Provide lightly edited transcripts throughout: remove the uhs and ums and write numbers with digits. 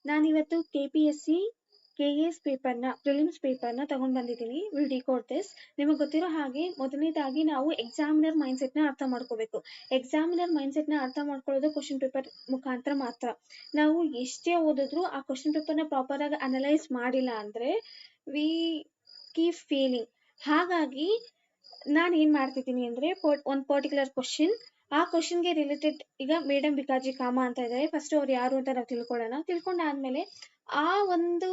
ನಾನಿವತ್ತು KPSC KS ಪೇಪರ್ನ prelims ಪೇಪರ್ನ ತಗೊಂಡ್ ಬಂದಿದ್ದೀನಿ. Will decode this. ನಿಮಗೆ ಗೊತ್ತಿರೋ ಹಾಗೆ ಮೊದಲನೇದಾಗಿ ನಾವು ಎಕ್ಸಾಮಿನರ್ ಮೈಂಡ್ಸೆಟ್ನ ಅರ್ಥ ಮಾಡ್ಕೋಬೇಕು. ಎಕ್ಸಾಮಿನರ್ ಮೈಂಡ್ಸೆಟ್ನ ಅರ್ಥ ಮಾಡ್ಕೊಳ್ಳೋದು ಕ್ವಶನ್ ಪೇಪರ್ ಮುಖಾಂತರ ಮಾತ್ರ. ನಾವು ಎಷ್ಟೇ ಓದಿದ್ರು ಆ ಕ್ವಶನ್ ಪೇಪರ್ನ ಪ್ರಾಪರ್ ಆಗಿ ಅನಲೈಸ್ ಮಾಡಿಲ್ಲ ಅಂದ್ರೆ ವಿ ಕೀಪ್ ಫೇಲಿಂಗ್. ಹಾಗಾಗಿ ನಾನು ಏನ್ ಮಾಡ್ತಿದ್ದೀನಿ ಅಂದ್ರೆ ಒಂದು ಪರ್ಟಿಕ್ಯುಲರ್ ಕ್ವಶನ್, ಆ ಕ್ವಶನ್ಗೆ ರಿಲೇಟೆಡ್ ಈಗ ಮೇಡಮ್ ಬಿಕಾಜಿ ಕಾಮ ಅಂತ ಇದ್ದಾರೆ. ಫಸ್ಟ್ ಅವ್ರು ಯಾರು ಅಂತ ನಾವು ತಿಳ್ಕೊಂಡಾದ್ಮೇಲೆ ಆ ಒಂದು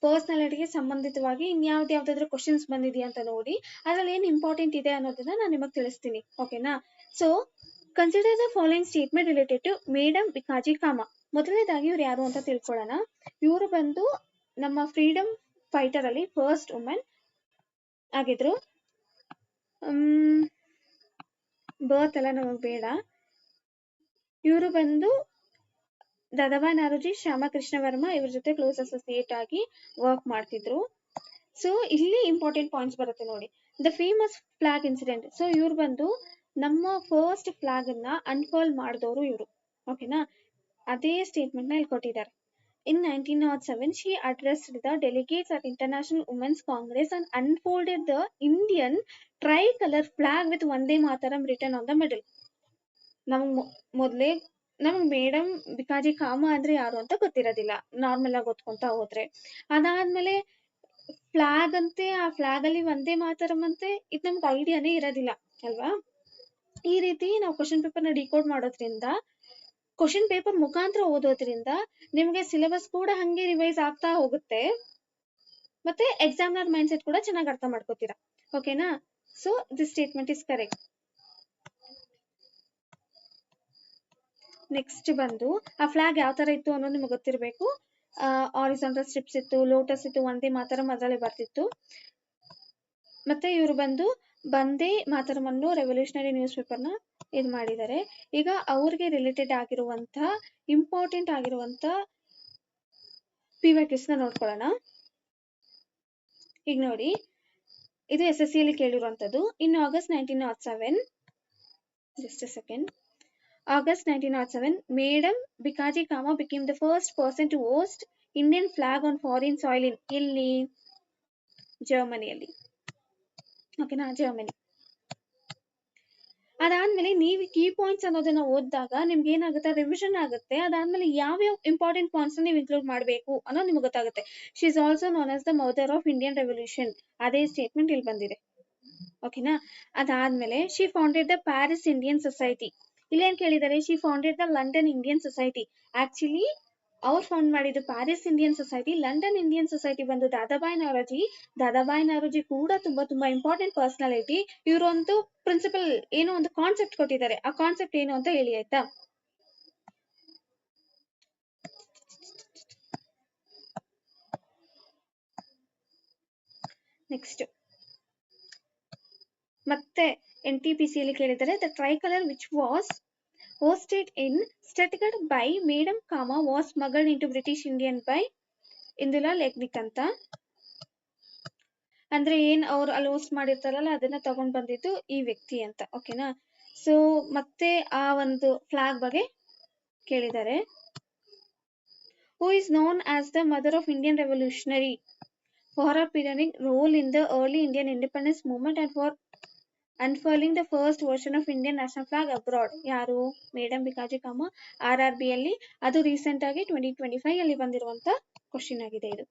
ಪರ್ಸನಾಲಿಟಿಗೆ ಸಂಬಂಧಿತವಾಗಿ ಇನ್ಯಾವ್ದಾದ್ರು ಕ್ವಶನ್ಸ್ ಬಂದಿದೆಯಾ ಅಂತ ನೋಡಿ ಅದ್ರಲ್ಲಿ ಏನ್ ಇಂಪಾರ್ಟೆಂಟ್ ಇದೆ ಅನ್ನೋದನ್ನ ನಾನು ನಿಮಗೆ ತಿಳಿಸ್ತೀನಿ. ಓಕೆನಾ? So consider the following statement related to madam Bhikaiji Cama. ಮೊದಲನೇದಾಗಿ ಇವ್ರು ಯಾರು ಅಂತ ತಿಳ್ಕೊಳ್ಳೋಣ. ಇವರು ಬಂದು ನಮ್ಮ ಫ್ರೀಡಮ್ ಫೈಟರ್ ಅಲ್ಲಿ ಫಸ್ಟ್ ವುಮೆನ್ ಆಗಿದ್ರು. ಬರ್ತ್ ಎಲ್ಲ ನಮಗ್ ಬೇಡ. ಇವರು ಬಂದು ದಾದಾಬಾಯಿ ನಾರೋಜಿ, ಶ್ಯಾಮಕೃಷ್ಣ ವರ್ಮ ಇವ್ರ ಜೊತೆ ಕ್ಲೋಸ್ ಅಸೋಸಿಯೇಟ್ ಆಗಿ ವರ್ಕ್ ಮಾಡ್ತಿದ್ರು. ಸೊ ಇಲ್ಲಿ ಇಂಪಾರ್ಟೆಂಟ್ ಪಾಯಿಂಟ್ಸ್ ಬರುತ್ತೆ ನೋಡಿ. The famous flag incident. So ಇವ್ರು ಬಂದು ನಮ್ಮ ಫಸ್ಟ್ ಫ್ಲಾಗ್ ಅನ್ನ ಅನ್ಫೋಲ್ಡ್ ಮಾಡಿದವರು ಇವರು. ಓಕೆನಾ? ಅದೇ ಸ್ಟೇಟ್ಮೆಂಟ್ ನ ಇಲ್ಲಿ ಕೊಟ್ಟಿದ್ದಾರೆ. In 1907, she addressed the delegates at International Women's Congress and unfolded the Indian tricolor flag with Vande Mataram written on the middle. ನಮಗ್ ಮೇಡಮ್ ಬಿಕಾಜಿ ಕಾಮ ಅಂದ್ರೆ ಯಾರು ಅಂತ ಗೊತ್ತಿರೋದಿಲ್ಲ, ನಾರ್ಮಲ್ ಆಗಿ ಓದ್ಕೊಂತ ಹೋದ್ರೆ. ಅದಾದ್ಮೇಲೆ ಫ್ಲಾಗ್ ಅಂತೆ, ಆ ಫ್ಲಾಗ್ ಅಲ್ಲಿ ವಂದೇ ಮಾತರಂ ಅಂತೆ, ಇದು ನಮ್ಗೆ ಐಡಿಯಾನೇ ಇರೋದಿಲ್ಲ ಅಲ್ವಾ? ಈ ರೀತಿ ನಾವು ಕ್ವಶನ್ ಪೇಪರ್ ನ ಡಿಕೋಡ್ ಮಾಡೋದ್ರಿಂದ, ಕ್ವಶನ್ ಪೇಪರ್ ಮುಖಾಂತರ ಓದೋದ್ರಿಂದ ನಿಮ್ಗೆ ಸಿಲೆಬಸ್ ಕೂಡ ಹಂಗೆ ರಿವೈಸ್ ಆಗ್ತಾ ಹೋಗುತ್ತೆ, ಮತ್ತೆ ಎಕ್ಸಾಮಿನರ್ ಮೈಂಡ್ ಸೆಟ್ ಕೂಡ ಚೆನ್ನಾಗಿ ಅರ್ಥ ಮಾಡ್ಕೋತೀರಾ. ಓಕೆನಾ? So this statement is correct. Next ಬಂದು ಆ ಫ್ಲಾಗ್ ಯಾವ ತರ ಇತ್ತು ಅನ್ನೋದು ನಿಮ್ಗೆ ಗೊತ್ತಿರಬೇಕು. ಆರಿಜಾಂಟಲ್ ಸ್ಟ್ರಿಪ್ಸ್ ಇತ್ತು, ಲೋಟಸ್ ಇತ್ತು, ವಂದೇ ಮಾತರಂ ಅದರಲ್ಲಿ ಬರ್ತಿತ್ತು. ಮತ್ತೆ ಇವರು ಬಂದು ವಂದೇ ಮಾತರಂ ಅನ್ನೋ ರೆವಲ್ಯೂಷನರಿ ನ್ಯೂಸ್ ಪೇಪರ್ನ ಇದು ಮಾಡಿದ್ದಾರೆ. ಈಗ ಅವ್ರಿಗೆ ರಿಲೇಟೆಡ್ ಆಗಿರುವಂತ ಇಂಪಾರ್ಟೆಂಟ್ ಆಗಿರುವಂತ PYQs ನ ನೋಡ್ಕೊಳ್ಳೋಣ. ಈಗ ನೋಡಿ, ಇದು SSC ಅಲ್ಲಿ ಕೇಳಿರುವಂತದ್ದು. In August 1907, just a second, August 1907, Madam Bikaji Kama became the first person to host Indian flag on foreign soil in ಇಲ್ಲಿ ಜರ್ಮನಿಯಲ್ಲಿ. ಓಕೆನಾ? ಜರ್ಮನಿ. ಅದಾದ್ಮೇಲೆ ನೀವು ಕೀ ಪಾಯಿಂಟ್ಸ್ ಅನ್ನೋದನ್ನ ಓದಿದಾಗ ನಿಮ್ಗೆ ಏನಾಗುತ್ತೆ, ರಿವಿಷನ್ ಆಗುತ್ತೆ. ಅದಾದ್ಮೇಲೆ ಯಾವ್ಯಾವ ಇಂಪಾರ್ಟೆಂಟ್ ಪಾಯಿಂಟ್ಸ್ ನೀವು ಇನ್ಕ್ಲೂಡ್ ಮಾಡಬೇಕು ಅನ್ನೋದು ನಿಮ್ಗೆ ಗೊತ್ತಾಗುತ್ತೆ. She is also known as the mother of Indian revolution. ಅದೇ ಸ್ಟೇಟ್ಮೆಂಟ್ ಇಲ್ಲಿ ಬಂದಿದೆ. ಓಕೆನಾ? ಅದಾದ್ಮೇಲೆ she founded the Paris Indian society. ಇಲ್ಲೇನ್ ಕೇಳಿದ್ದಾರೆ, she founded the London Indian society. Actually ಅವ್ರು ಫೌಂಡ್ ಮಾಡಿದ್ದು Paris Indian society. London Indian society ಬಂದು ದಾದಾಬಾಯಿ ನಾರೋಜಿ. ದಾದಾಬಾಯಿ ನಾರೋಜಿ ಕೂಡ ತುಂಬಾ ಇಂಪಾರ್ಟೆಂಟ್ ಪರ್ಸನಾಲಿಟಿ. ಇವರು ಒಂದು ಪ್ರಿನ್ಸಿಪಲ್ ಏನೋ ಒಂದು ಕಾನ್ಸೆಪ್ಟ್ ಕೊಟ್ಟಿದ್ದಾರೆ. ಆ ಕಾನ್ಸೆಪ್ಟ್ ಏನು ಅಂತ ಹೇಳಿ ಆಯ್ತಾ? ನೆಕ್ಸ್ಟ್ ಮತ್ತೆ NTPC ಅಲ್ಲಿ ಕೇಳಿದ್ದಾರೆ, the tricolour which was hosted in Stuttgart by Madam Kama was smuggled into British Indian by ಇಂದುಲಾ ಲೆಗ್ನಿಕ್ ಅಂತ. ಅಂದ್ರೆ ಏನ್ ಅವ್ರು ಅಲ್ಲಿ ಹೋಸ್ಟ್ ಮಾಡಿರ್ತಾರಲ್ಲ ಅದನ್ನ ತಗೊಂಡ್ ಬಂದಿದ್ದು ಈ ವ್ಯಕ್ತಿ ಅಂತ. ಓಕೆನಾ? ಸೊ ಮತ್ತೆ ಆ ಒಂದು ಫ್ಲಾಗ್ ಬಗ್ಗೆ ಕೇಳಿದ್ದಾರೆ. Who is known as the mother of Indian revolutionary for her pioneering role in the early Indian independence movement and for unfurling the first version of Indian national flag abroad. ಯಾರು? Madam Bhikaiji ಕಾಮ. RRB ಅಲ್ಲಿ ಅದು recent ಆಗಿ 2025 ಅಲ್ಲಿ ಬಂದಿರುವಂತ question ಆಗಿದೆ ಇದು.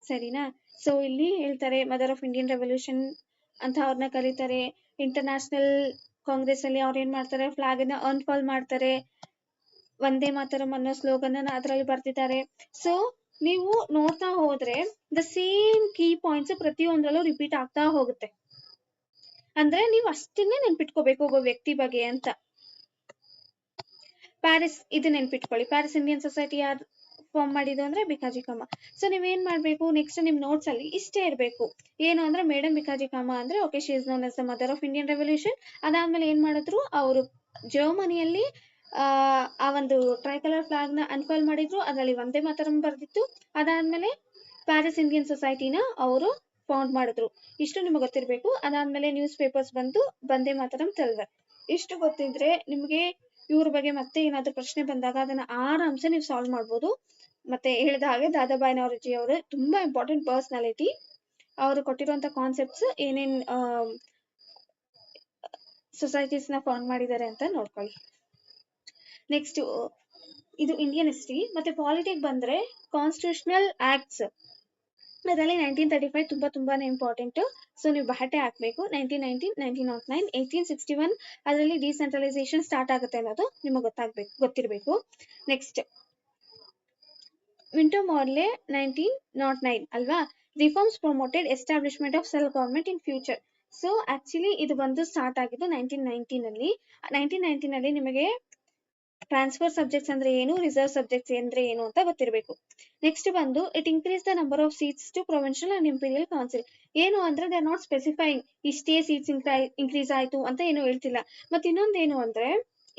ಸರಿನಾ? ಸೊ ಇಲ್ಲಿ ಹೇಳ್ತಾರೆ ಮದರ್ ಆಫ್ ಇಂಡಿಯನ್ ರೆವಲ್ಯೂಷನ್ ಅಂತ ಅವ್ರನ್ನ ಕರೀತಾರೆ. ಇಂಟರ್ನ್ಯಾಷನಲ್ ಕಾಂಗ್ರೆಸ್ ಅಲ್ಲಿ ಅವ್ರು ಏನ್ ಮಾಡ್ತಾರೆ, ಫ್ಲಾಗ್ ಅನ್ನ ಅನ್ಫಾಲ್ ಮಾಡ್ತಾರೆ. ವಂದೇ ಮಾತರಂ ಅನ್ನೋ ಸ್ಲೋಗನ್ ಅನ್ನ ಅದರಲ್ಲಿ ಬರ್ತಿದ್ದಾರೆ. ಸೊ ನೀವು ನೋಡ್ತಾ ಹೋದ್ರೆ ದ ಸೇಮ್ ಕೀ ಪಾಯಿಂಟ್ಸ್ ಪ್ರತಿಯೊಂದರಲ್ಲೂ ರಿಪೀಟ್ ಆಗ್ತಾ ಹೋಗುತ್ತೆ. ಅಂದ್ರೆ ನೀವು ಅಷ್ಟನ್ನೇ ನೆನ್ಪಿಟ್ಕೋಬೇಕು ಒಬ್ಬ ವ್ಯಕ್ತಿ ಬಗ್ಗೆ ಅಂತ. ಪ್ಯಾರಿಸ್ ಇದು ನೆನ್ಪಿಟ್ಕೊಳ್ಳಿ. ಪ್ಯಾರಿಸ್ ಇಂಡಿಯನ್ ಸೊಸೈಟಿ ಯಾರು ಫಾರ್ಮ್ ಮಾಡಿದ್ದು ಅಂದ್ರೆ ಬಿಕಾಜಿ ಕಾಮ. ಸೊ ನೀವೇನ್ ಮಾಡ್ಬೇಕು, ನೆಕ್ಸ್ಟ್ ನಿಮ್ ನೋಟ್ಸ್ ಅಲ್ಲಿ ಇಷ್ಟೇ ಇರ್ಬೇಕು. ಏನು ಅಂದ್ರೆ ಮೇಡಮ್ ಬಿಕಾಜಿ ಕಾಮ ಅಂದ್ರೆ okay, she is known as the mother of Indian revolution. ಅದಾದ್ಮೇಲೆ ಏನ್ ಮಾಡಿದ್ರು, ಅವರು ಜರ್ಮನಿಯಲ್ಲಿ ಆ ಒಂದು ಟ್ರೈಕಲರ್ ಫ್ಲಾಗ್ ನ ಅನ್ಫಾಲ್ ಮಾಡಿದ್ರು. ಅದರಲ್ಲಿ ವಂದೇ ಮಾತರಂ ಬರ್ದಿತ್ತು. ಅದಾದ್ಮೇಲೆ ಪ್ಯಾರಿಸ್ ಇಂಡಿಯನ್ ಸೊಸೈಟಿನ ಅವರು ಫೌಂಡ್ ಮಾಡಿದ್ರು. ಇಷ್ಟು ನಿಮಗೆ ಗೊತ್ತಿರ್ಬೇಕು. ಅದಾದ್ಮೇಲೆ ನ್ಯೂಸ್ ಪೇಪರ್ಸ್ ಬಂದು ವಂದೇ ಮಾತರಂ ತೆಲ್ವರ್. ಇಷ್ಟು ಗೊತ್ತಿದ್ರೆ ನಿಮ್ಗೆ ಇವ್ರ ಬಗ್ಗೆ ಮತ್ತೆ ಏನಾದ್ರು ಪ್ರಶ್ನೆ ಬಂದಾಗ ಅದನ್ನ ಆರಾಮ್ಸೆ ನೀವು ಸಾಲ್ವ್ ಮಾಡ್ಬೋದು. ಮತ್ತೆ ಹೇಳಿದ ಹಾಗೆ ದಾದಾಬಾಯಿ ನವರೋಜಿ ಅವರು ತುಂಬಾ ಇಂಪಾರ್ಟೆಂಟ್ ಪರ್ಸನಾಲಿಟಿ. ಅವರು ಕೊಟ್ಟಿರುವಂತ ಕಾನ್ಸೆಪ್ಟ್ಸ್ ಏನೇನ್ ಸೊಸೈಟೀಸ್ ನ ಫಾರ್ಮ್ ಮಾಡಿದ್ದಾರೆ ಅಂತ ನೋಡ್ಕೊಳ್ಳಿ. ನೆಕ್ಸ್ಟ್ ಇದು ಇಂಡಿಯನ್ ಹಿಸ್ಟ್ರಿ. ಮತ್ತೆ ಪಾಲಿಟಿಕ್ ಬಂದ್ರೆ ಕಾನ್ಸ್ಟಿಟ್ಯೂಷನಲ್ ಆಕ್ಟ್ಸ್, ಅದರಲ್ಲಿ 1935 ತುಂಬಾನೇ ಇಂಪಾರ್ಟೆಂಟ್. ಸೊ ನೀವು ಬಹಟೆ ಹಾಕ್ಬೇಕು. 1919, 1909, 1861 ಅದರಲ್ಲಿ ಡಿಸೆಂಟ್ರಲೈಸೇಷನ್ ಸ್ಟಾರ್ಟ್ ಆಗುತ್ತೆ ಅನ್ನೋದು ನಿಮಗೆ ಗೊತ್ತಿರಬೇಕು. ನೆಕ್ಸ್ಟ್ ವಿಂಟೋ ಮಾರ್ಲೆ 1909 ಅಲ್ವಾ, reforms promoted establishment of self government in future. So actually ಇದು ಬಂದು ಸ್ಟಾರ್ಟ್ ಆಗಿದ್ದು 1919 ಅಲ್ಲಿ ನಿಮಗೆ ಟ್ರಾನ್ಸ್ಫರ್ ಸಬ್ಜೆಕ್ಟ್ಸ್ ಅಂದ್ರೆ ಏನು, ರಿಸರ್ವ್ ಸಬ್ಜೆಕ್ಟ್ಸ್ ಅಂದ್ರೆ ಏನು ಅಂತ ಗೊತ್ತಿರಬೇಕು. ನೆಕ್ಸ್ಟ್ ಬಂದು it increase the number of seats to provincial and imperial council. ಏನು ಅಂದ್ರೆ ದೇ ಆರ್ ನಾಟ್ ಸ್ಪೆಸಿಫೈಯಿಂಗ್ ಇಷ್ಟೇ ಸೀಟ್ಸ್ ಇನ್ಕ್ರೀಸ್ ಆಯ್ತು ಅಂತ ಏನು ಹೇಳ್ತಿಲ್ಲ. ಮತ್ತೆ ಇನ್ನೊಂದೇನು ಅಂದ್ರೆ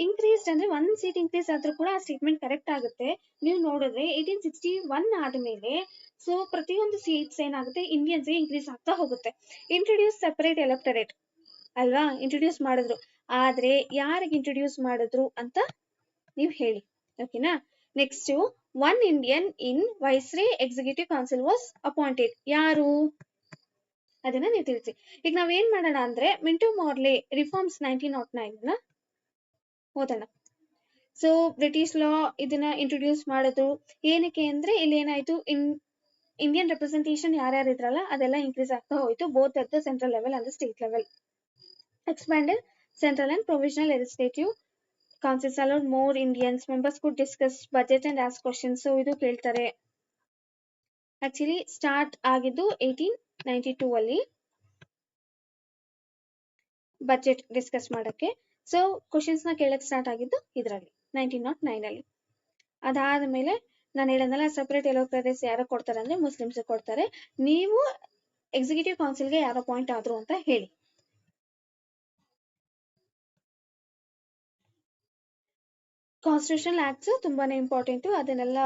ಇನ್ಕ್ರೀಸ್ ಅಂದ್ರೆ 1 ಸೀಟ್ ಇನ್ಕ್ರೀಸ್ ಆದ್ರೂ ಕೂಡ ಆ ಸ್ಟೇಟ್ಮೆಂಟ್ ಕರೆಕ್ಟ್ ಆಗುತ್ತೆ. ನೀವು ನೋಡಿದ್ರೆ 1861 ಆದ್ಮೇಲೆ ಸೊ ಪ್ರತಿಯೊಂದು ಸೀಟ್ಸ್ ಏನಾಗುತ್ತೆ ಇಂಡಿಯನ್ಸ್ ಇನ್ಕ್ರೀಸ್ ಆಗ್ತಾ ಹೋಗುತ್ತೆ. ಇಂಟ್ರೊಡ್ಯೂಸ್ ಸೆಪರೇಟ್ ಎಲೆಕ್ಟರೇಟ್ ಅಲ್ವಾ, ಇಂಟ್ರೊಡ್ಯೂಸ್ ಮಾಡಿದ್ರು. ಆದ್ರೆ ಯಾರಿಗೆ ಇಂಟ್ರೊಡ್ಯೂಸ್ ಮಾಡಿದ್ರು ಅಂತ ನೀವು ಹೇಳಿ, ಓಕೆನಾ. Next 1 Indian in viceroy executive council was appointed. ಯಾರು ಅದನ್ನ ನೀವು ತಿಳಿಸಿ. ಈಗ ನಾವೇನ್ ಮಾಡೋಣ ಅಂದ್ರೆ ಮಿಂಟೋ ಮಾರ್ಲೆ ರಿಫಾರ್ಮ್ಸ್ 1909 ನ ಓದೋಣ. ಸೊ ಬ್ರಿಟಿಷ್ ಲಾ ಇದನ್ನ ಇಂಟ್ರೊಡ್ಯೂಸ್ ಮಾಡಿದ್ರು. ಏನಕ್ಕೆ ಅಂದ್ರೆ ಇಲ್ಲಿ ಏನಾಯ್ತು, ಇಂಡಿಯನ್ ರೆಪ್ರೆಸೆಂಟೇಷನ್ ಯಾರ್ಯಾರು ಇದ್ರಲ್ಲ ಅದೆಲ್ಲ ಇನ್ಕ್ರೀಸ್ ಆಗ್ತಾ ಹೋಯ್ತು, both at the central level and state level. Expanded central and provisional legislative councils allowed more Indians. Members could discuss budget and ask questions. So ಇದು ಕೇಳ್ತಾರೆ. ಆಕ್ಚುಲಿ ಸ್ಟಾರ್ಟ್ ಆಗಿದ್ದು 1892 ಅಲ್ಲಿ ಬಜೆಟ್ ಡಿಸ್ಕಸ್ ಮಾಡಕ್ಕೆ. ಸೊ ಕ್ವಶನ್ಸ್ ನ ಕೇಳಕ್ start ಆಗಿದ್ದು ಇದರಲ್ಲಿ 1909 ಅಲ್ಲಿ. ಅದಾದ್ಮೇಲೆ ನಾನು ಹೇಳೋದಲ್ಲ, ಸಪರೇಟ್ ಎಲೋಕ್ರೇಟ್ಸ್ ಯಾರು ಕೊಡ್ತಾರೆ ಅಂದ್ರೆ ಮುಸ್ಲಿಮ್ಸ್ ಕೊಡ್ತಾರೆ. ನೀವು ಎಕ್ಸಿಕ್ಯೂಟಿವ್ ಕೌನ್ಸಿಲ್ಗೆ ಯಾರು ಅಪಾಯಿಂಟ್ ಆದ್ರು ಅಂತ ಹೇಳಿ. ಕಾನ್ಸ್ಟಿಟ್ಯೂಷನಲ್ ಆಕ್ಟ್ಸ್ ತುಂಬಾನೇ ಇಂಪಾರ್ಟೆಂಟ್, ಅದನ್ನೆಲ್ಲ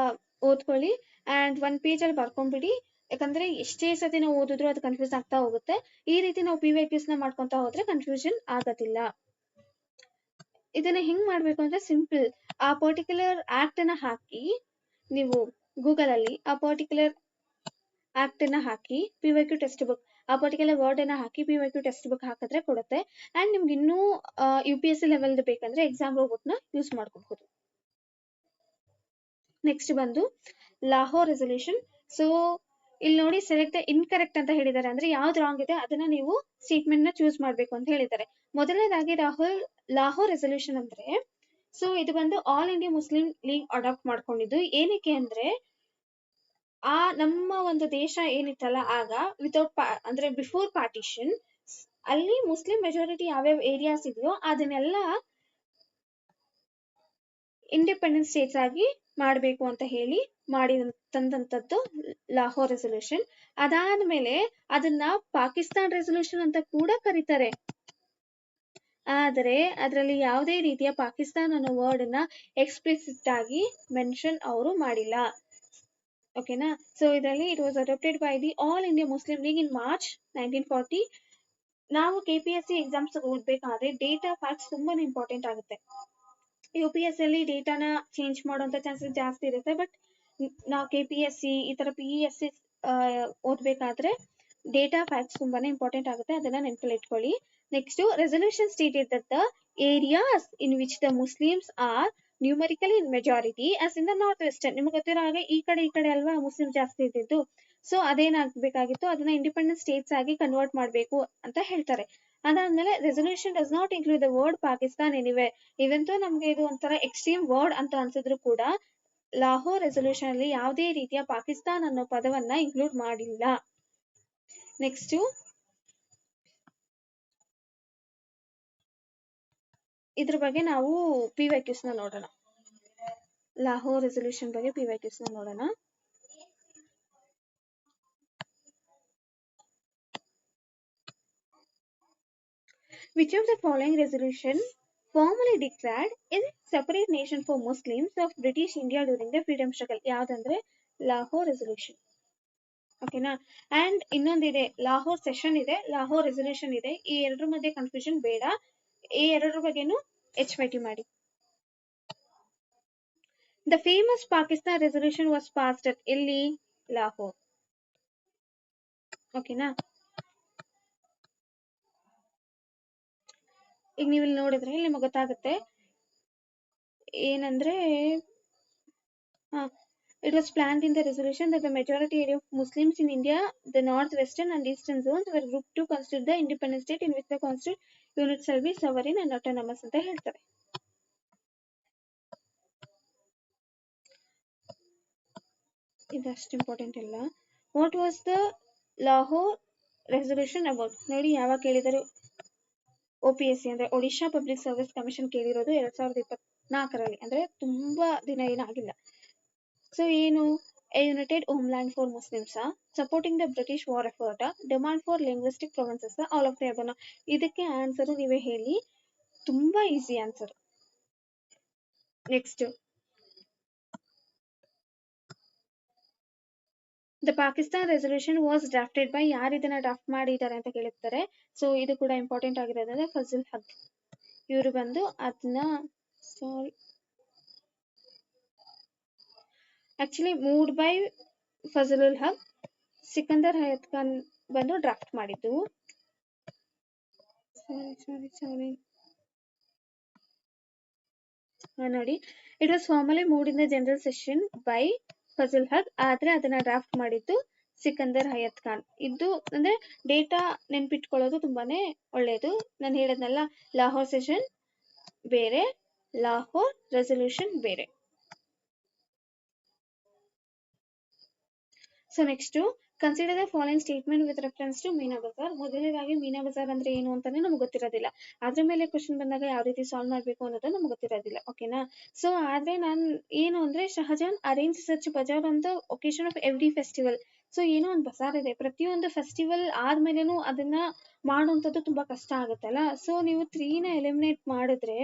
ಓದ್ಕೊಳ್ಳಿ. ಅಂಡ್ 1 ಪೇಜ್ ಅಲ್ಲಿ ಬರ್ಕೊಂಡ್ಬಿಡಿ. ಯಾಕಂದ್ರೆ ಎಷ್ಟೇ ಸತಿ ನಾವು ಓದಿದ್ರು ಅದು ಕನ್ಫ್ಯೂಸ್ ಆಗ್ತಾ ಹೋಗುತ್ತೆ. ಈ ರೀತಿ ನಾವು PYQs ನ ಮಾಡ್ಕೊಂತ ಹೋದ್ರೆ ಕನ್ಫ್ಯೂಷನ್ ಆಗೋದಿಲ್ಲ. ಇದನ್ನ ಹೆಂಗ್ ಮಾಡ್ಬೇಕು ಅಂದ್ರೆ ಸಿಂಪಲ್, ಆ ಪರ್ಟಿಕ್ಯುಲರ್ ಆಕ್ಟ್ ನ ಹಾಕಿ ನೀವು ಗೂಗಲ್ ಅಲ್ಲಿ ಆ ಪರ್ಟಿಕ್ಯುಲರ್ ಆಕ್ಟ್ ನ ಹಾಕಿ PYQ ಟೆಕ್ಸ್ಟ್ ಬುಕ್, ಆ ಪರ್ಟಿಕ್ಯುಲರ್ ವರ್ಡ್ ಅನ್ನ ಹಾಕಿ PYQ ಟೆಕ್ಸ್ಟ್ ಬುಕ್ ಹಾಕಿದ್ರೆ ಕೊಡುತ್ತೆ. ಅಂಡ್ ನಿಮ್ಗೆ ಇನ್ನೂ UPSC ಲೆವೆಲ್ ಬೇಕಂದ್ರೆ ಎಕ್ಸಾಮ್ ರೋಬೋಟ್ ನ ಯೂಸ್ ಮಾಡ್ಕೋಬಹುದು. ನೆಕ್ಸ್ಟ್ ಬಂದು ಲಾಹೋರ್ ರೆಸಲ್ಯೂಷನ್. ಸೊ ಇಲ್ಲಿ ನೋಡಿ ಸೆಲೆಕ್ಟ್ ಇನ್ಕರೆಕ್ಟ್ ಅಂತ ಹೇಳಿದ್ದಾರೆ, ಅಂದ್ರೆ ಯಾವ್ದು ರಾಂಗ್ ಇದೆ ಅದನ್ನ ನೀವು ಸ್ಟೇಟ್ಮೆಂಟ್ ನ ಚೂಸ್ ಮಾಡ್ಬೇಕು ಅಂತ ಹೇಳಿದ್ದಾರೆ. ಮೊದಲನೇದಾಗಿ ಲಾಹೋರ್ ರೆಸಲ್ಯೂಷನ್ ಅಂದ್ರೆ ಸೊ ಇದು ಬಂದು All India Muslim League adopt ಮಾಡ್ಕೊಂಡಿದ್ದು. ಏನಕ್ಕೆ ಅಂದ್ರೆ ನಮ್ಮ ಒಂದು ದೇಶ ಏನಿತ್ತಲ್ಲ ಆಗ ವಿತೌಟ್ ಅಂದ್ರೆ ಬಿಫೋರ್ ಪಾರ್ಟಿಷನ್ ಅಲ್ಲಿ ಮುಸ್ಲಿಂ ಮೆಜಾರಿಟಿ ಯಾವ್ಯಾವ ಏರಿಯಾಸ್ ಇದೆಯೋ ಅದನ್ನೆಲ್ಲ ಇಂಡಿಪೆಂಡೆಂಟ್ ಸ್ಟೇಟ್ಸ್ ಆಗಿ ಮಾಡಬೇಕು ಅಂತ ಹೇಳಿ ತಂದಂತದ್ದು ಲಾಹೋರ್ ರೆಸಲ್ಯೂಷನ್. ಅದಾದ್ಮೇಲೆ ಅದನ್ನ ಪಾಕಿಸ್ತಾನ್ ರೆಸಲ್ಯೂಷನ್ ಅಂತ ಕೂಡ ಕರೀತಾರೆ. ಆದರೆ ಅದರಲ್ಲಿ ಯಾವುದೇ ರೀತಿಯ ಪಾಕಿಸ್ತಾನ್ ಅನ್ನೋ ವರ್ಡ್ ನ ಎಕ್ಸ್ಪ್ಲಿಸಿಟ್ ಆಗಿ ಮೆನ್ಷನ್ ಅವರು ಮಾಡಿಲ್ಲ, ಓಕೆನಾ. ಸೊ ಇದರಲ್ಲಿ it was adapted by the all India Muslim League in March 1940. ನಾವು KPSC ಎಕ್ಸಾಮ್ಸ್ ಓದ್ಬೇಕಾದ್ರೆ ಡೇಟಾ ಫ್ಯಾಕ್ಟ್ಸ್ ತುಂಬಾನೇ ಇಂಪಾರ್ಟೆಂಟ್ ಆಗುತ್ತೆ. UPSC ಅಲ್ಲಿ ಡೇಟಾನ ಚೇಂಜ್ ಮಾಡುವಂತ ಚಾನ್ಸಸ್ ಜಾಸ್ತಿ ಇರುತ್ತೆ. ಬಟ್ ನಾವು KPSC ಈ ತರ PESC ಓದ್ಬೇಕಾದ್ರೆ ಡೇಟಾ ಫ್ಯಾಕ್ಟ್ಸ್ ತುಂಬಾನೇ ಇಂಪಾರ್ಟೆಂಟ್ ಆಗುತ್ತೆ, ಅದನ್ನ ನೆನಪಲ್ಲಿ ಇಟ್ಕೊಳ್ಳಿ. Next resolution stated that the areas in which the Muslims are numerically in majority as in the north western. ನಿಮ್ಗೆ ಗೊತ್ತಿರೋ ಹಾಗೆ ಈ ಕಡೆ ಅಲ್ವಾ ಮುಸ್ಲಿಂ ಜಾಸ್ತಿ ಇದ್ದಿದ್ದು. ಸೊ ಅದೇನಾಗಬೇಕಾಗಿತ್ತು, ಅದನ್ನ ಇಂಡಿಪೆಂಡೆಂಟ್ ಸ್ಟೇಟ್ಸ್ ಆಗಿ ಕನ್ವರ್ಟ್ ಮಾಡಬೇಕು ಅಂತ ಹೇಳ್ತಾರೆ. ಅದಾದ್ಮೇಲೆ resolution does not include the word Pakistan anywhere. ಇವೆಂತೂ ನಮ್ಗೆ ಇದು ಒಂಥರ ಎಕ್ಸ್ಟ್ರೀಮ್ ವರ್ಡ್ ಅಂತ ಅನ್ಸಿದ್ರು ಕೂಡ ಲಾಹೋರ್ ರೆಸಲ್ಯೂಷನ್ ಅಲ್ಲಿ ಯಾವುದೇ ರೀತಿಯ ಪಾಕಿಸ್ತಾನ್ ಅನ್ನೋ ಪದವನ್ನ ಇನ್ಕ್ಲೂಡ್ ಮಾಡಿಲ್ಲ. ನೆಕ್ಸ್ಟ್ ಇದ್ರ ಬಗ್ಗೆ ನಾವು PYQs ನ ನೋಡೋಣ. ಲಾಹೋರ್ ರೆಸಲ್ಯೂಷನ್ ಬಗ್ಗೆ PYQs ನ ನೋಡೋಣ. Which of the following resolution formally declared a separate nation for Muslims of British India during the freedom struggle? ಯಾವ್ದಂದ್ರೆ ಲಾಹೋರ್ ರೆಸಲ್ಯೂಷನ್, ಓಕೆನಾ. ಅಂಡ್ ಇನ್ನೊಂದಿದೆ ಲಾಹೋರ್ ಸೆಷನ್ ಇದೆ, ಲಾಹೋರ್ ರೆಸಲ್ಯೂಷನ್ ಇದೆ. ಈ ಎರಡರ ಮಧ್ಯೆ ಕನ್ಫ್ಯೂಷನ್ ಬೇಡ, ಈ ಎರಡರ ಬಗ್ಗೆನು HYT ಮಾಡಿ. The famous Pakistan resolution was passed at ಎಲ್ಲಿ? ಲಾಹೋರ್. ಓಕೆನಾ? ಈಗ ನೀವು ಇಲ್ಲಿ ನೋಡಿದ್ರೆ ನಿಮಗೆ ಗೊತ್ತಾಗುತ್ತೆ ಏನಂದ್ರೆ it was planned in the resolution that the majority area of Muslims in India, the northwestern and eastern zones, were grouped to constitute the independent state in which the constituted unit shall be sovereign and autonomous ಅಂತ ಹೇಳ್ತಾರೆ. ಇದಷ್ಟು important ಇಲ್ಲ. What was the Lahore resolution about? ನೋಡಿ ಯಾವಾಗ ಕೇಳಿದರು? OPSC ಅಂದ್ರೆ Odisha public service commission ಕೇಳಿರೋದು 2024ರಲ್ಲಿ, ಅಂದ್ರೆ ತುಂಬಾ ದಿನ ಏನಾಗಿಲ್ಲ. ಸೊ ಏನು? A united homeland for Muslims, supporting the British war effort, demand for linguistic provinces, all of the above. ಇದಕ್ಕೆ ಆನ್ಸರ್ ನೀವೇ ಹೇಳಿ. ತುಂಬಾ easy answer. Next, the Pakistan resolution was drafted by, ಯಾರು ಇದನ್ನ ಡ್ರಾಫ್ಟ್ ಮಾಡಿದ್ದಾರೆ ಅಂತ ಕೇಳಿರ್ತಾರೆ. ಸೊ ಇದು ಕೂಡ ಇಂಪಾರ್ಟೆಂಟ್ ಆಗಿರೋದಂದ್ರೆ ಫಜಲ್ ಹಕ್. ಇವರು ಬಂದು ಅದನ್ನ actually moved by Fazlul Haq, Sikandar Hayat Khan ಬಂದು ಡ್ರಾಫ್ಟ್ ಮಾಡಿದ್ದು. ನೋಡಿ, it was formally moved in the general session by Fazl Haq, ಆದ್ರೆ ಅದನ್ನ ಡ್ರಾಫ್ಟ್ ಮಾಡಿದ್ದು ಸಿಕಂದರ್ ಹಯತ್ ಖಾನ್. ಇದು ಅಂದ್ರೆ ಡೇಟಾ ನೆನ್ಪಿಟ್ಕೊಳ್ಳೋದು ತುಂಬಾನೇ ಒಳ್ಳೆಯದು. ನಾನು ಹೇಳದ್ನಲ್ಲ, ಲಾಹೋರ್ ಸೆಷನ್ ಬೇರೆ, ಲಾಹೋರ್ ರೆಸಲ್ಯೂಷನ್ ಬೇರೆ. So next, consider the following statement with reference to Meena Bazaar. ಮೊದಲನೇದಾಗಿ ಮೀನಾ ಬಜಾರ್ ಅಂದ್ರೆ ಏನು ಅಂತಾನೆ ನಮ್ಗೆ ಗೊತ್ತಿರೋದಿಲ್ಲ. ಅದ್ರ ಮೇಲೆ ಕ್ವಶನ್ ಬಂದಾಗ ಯಾವ ರೀತಿ ಸಾಲ್ವ್ ಮಾಡ್ಬೇಕು ಅನ್ನೋದು ನಮ್ಗೆ ಗೊತ್ತಿರೋದಿಲ್ಲ. ಓಕೆನಾ? ಸೊ ಆದ್ರೆ ನಾನು ಏನು ಅಂದ್ರೆ, Shahjahan arrange such bazaar on the occasion of every festival. So ಏನೋ ಒಂದು ಬಜಾರ್ ಇದೆ, ಪ್ರತಿಯೊಂದು ಫೆಸ್ಟಿವಲ್ ಆದ್ಮೇಲೆನೂ ಅದನ್ನ ಮಾಡುವಂಥದ್ದು ತುಂಬಾ ಕಷ್ಟ ಆಗುತ್ತಲ್ಲ. ಸೊ ನೀವು 3ನ ಎಲಿಮಿನೇಟ್ ಮಾಡಿದ್ರೆ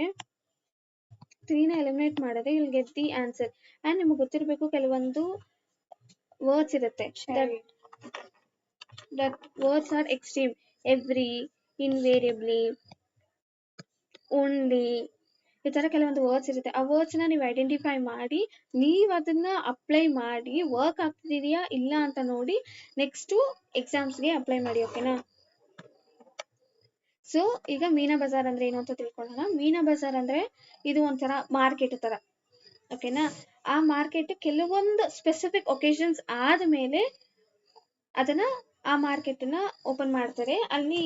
will get the answer. And ನಿಮ್ಗೆ ಗೊತ್ತಿರಬೇಕು, ಕೆಲವೊಂದು ವರ್ಡ್ಸ್ ಇರುತ್ತೆ, that words are extreme. Every, invariably, only, ಈ ತರ ಕೆಲವೊಂದು ವರ್ಡ್ಸ್ ಇರುತ್ತೆ. ಆ ವರ್ಡ್ಸ್ ನ ನೀವು ಐಡೆಂಟಿಫೈ ಮಾಡಿ, ನೀವ್ ಅದನ್ನ ಅಪ್ಲೈ ಮಾಡಿ ವರ್ಕ್ ಆಗ್ತಿದೆಯಾ ಇಲ್ಲ ಅಂತ ನೋಡಿ ನೆಕ್ಸ್ಟ್ ಎಕ್ಸಾಮ್ಸ್ಗೆ ಅಪ್ಲೈ ಮಾಡಿ. ಓಕೆನಾ? ಸೊ ಈಗ ಮೀನಾ ಬಜಾರ್ ಅಂದ್ರೆ ಏನು ಅಂತ ತಿಳ್ಕೊಳ್ಳೋಣ. ಮೀನಾ ಬಜಾರ್ ಅಂದ್ರೆ ಇದು ಒಂಥರ ಮಾರ್ಕೆಟ್ ತರ. ಓಕೆನಾ? ಆ ಮಾರ್ಕೆಟ್ ಕೆಲವೊಂದು ಸ್ಪೆಸಿಫಿಕ್ ಒಕೇಶನ್ಸ್ ಆದ್ಮೇಲೆ ಅದನ್ನ ಆ ಮಾರ್ಕೆಟ್ ನ ಓಪನ್ ಮಾಡ್ತಾರೆ. ಅಲ್ಲಿ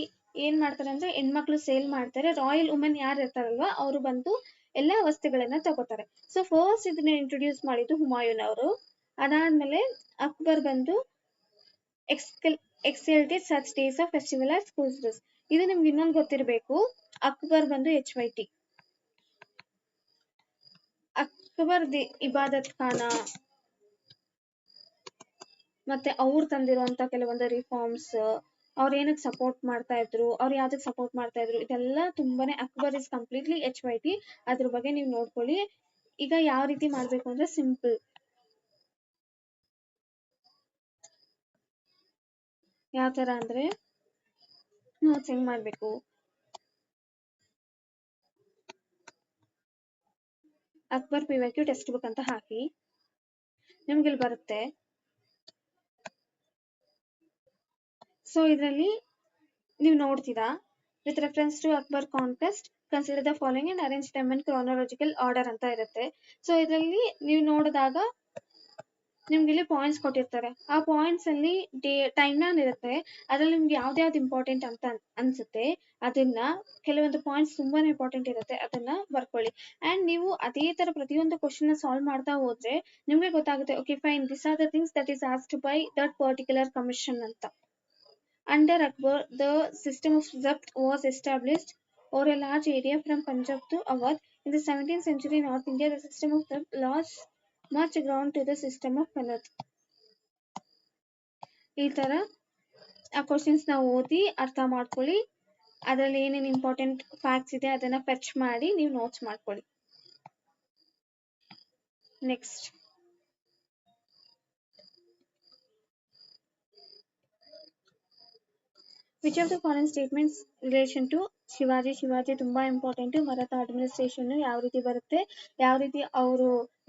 ಏನ್ ಮಾಡ್ತಾರೆ ಅಂದ್ರೆ, ಹೆಣ್ಮಕ್ಳು ಸೇಲ್ ಮಾಡ್ತಾರೆ. ರಾಯಲ್ ವುಮೆನ್ ಯಾರು ಇರ್ತಾರಲ್ವಾ, ಅವರು ಬಂದು ಎಲ್ಲಾ ವಸ್ತುಗಳನ್ನ ತಗೋತಾರೆ. ಸೊ ಫಸ್ಟ್ ಇದನ್ನ ಇಂಟ್ರೊಡ್ಯೂಸ್ ಮಾಡಿದ್ದು ಹುಮಾಯೂನ್ ಅವರು. ಅದಾದ್ಮೇಲೆ ಅಕ್ಬರ್ ಬಂದು exalted such days of festival as schools dress. ಇದು ನಿಮ್ಗೆ ಇನ್ನೊಂದು ಗೊತ್ತಿರಬೇಕು, ಅಕ್ಬರ್ ಬಂದು HYT, ಅಕ್ಬರ್ ದಿ ಇಬಾದತ್ ಖಾನ, ಮತ್ತೆ ಅವ್ರು ತಂದಿರುವಂತ ಕೆಲವೊಂದು ರಿಫಾರ್ಮ್ಸ್, ಅವ್ರು ಏನಕ್ಕೆ ಸಪೋರ್ಟ್ ಮಾಡ್ತಾ ಇದ್ರು, ಅವ್ರು ಯಾವ್ದಕ್ ಸಪೋರ್ಟ್ ಮಾಡ್ತಾ ಇದ್ರು, ಇದೆಲ್ಲ ತುಂಬಾನೇ ಅಕ್ಬರ್ ಇಸ್ ಕಂಪ್ಲೀಟ್ಲಿ HYT. ಅದ್ರ ಬಗ್ಗೆ ನೀವು ನೋಡ್ಕೊಳ್ಳಿ. ಈಗ ಯಾವ ರೀತಿ ಮಾಡ್ಬೇಕು ಅಂದ್ರೆ ಸಿಂಪಲ್. ಯಾವ ತರ ಅಂದ್ರೆ, ನೋಟ್ಸ್ ಹೆಂಗ್ ಮಾಡ್ಬೇಕು, ಅಕ್ಬರ್ PYQ ಟೆಕ್ಸ್ಟ್ ಬುಕ್ ಅಂತ ಹಾಕಿ, ನಿಮ್ಗೆ ಇಲ್ಲಿ ಬರುತ್ತೆ. ಸೊ ಇದರಲ್ಲಿ ನೀವು ನೋಡ್ತೀರಾ, with reference to Akbar conquest consider the following and arrange them in chronological order ಅಂತ ಇರುತ್ತೆ. ಸೊ ಇದರಲ್ಲಿ ನೀವು ನೋಡಿದಾಗ ನಿಮ್ಗೆ ಇಲ್ಲಿ ಪಾಯಿಂಟ್ಸ್ ಕೊಟ್ಟಿರ್ತಾರೆ. ಆ ಪಾಯಿಂಟ್ಸ್ ಅಲ್ಲಿ ಟೈಮ್ ಮ್ಯಾನ್ ಇರುತ್ತೆ. ಅದ್ರಲ್ಲಿ ನಿಮ್ಗೆ ಯಾವ್ದು ಇಂಪಾರ್ಟೆಂಟ್ ಅಂತ ಅನ್ಸುತ್ತೆ, ಅದನ್ನ ಕೆಲವೊಂದು ಪಾಯಿಂಟ್ಸ್ ತುಂಬಾನೇ ಇಂಪಾರ್ಟೆಂಟ್ ಇರುತ್ತೆ, ಅದನ್ನ ಬರ್ಕೊಳ್ಳಿ. ಅಂಡ್ ನೀವು ಅದೇ ತರ ಪ್ರತಿಯೊಂದು ಕ್ವಶನ್ ಸಾಲ್ವ್ ಮಾಡ್ತಾ ಹೋದ್ರೆ ನಿಮ್ಗೆ ಗೊತ್ತಾಗುತ್ತೆ, okay fine, this are the things that is asked by that particular commission ಅಂತ. Under Akbar, the system of zabt was established over a large area from Punjab to Awadh. In the 17th century North India, the system of zabt lost much ground to the system of Kannad. ಈ ತರ ಆ questions ನ ಓದಿ ಅರ್ಥ ಮಾಡ್ಕೊಳ್ಳಿ. ಅದರಲ್ಲಿ ಏನೇನು important facts ಇದೆ ಅದನ್ನ ಫೆಚ್ ಮಾಡಿ ನೀವು ನೋಟ್ಸ್ ಮಾಡ್ಕೊಳ್ಳಿ. Next, which of the following statements relation to Shivaji ತುಂಬಾ ಇಂಪಾರ್ಟೆಂಟ್. ಮರಾಠ ಅಡ್ಮಿನಿಸ್ಟ್ರೇಷನ್ ಯಾವ ರೀತಿ ಬರುತ್ತೆ, ಯಾವ ರೀತಿ ಅವರು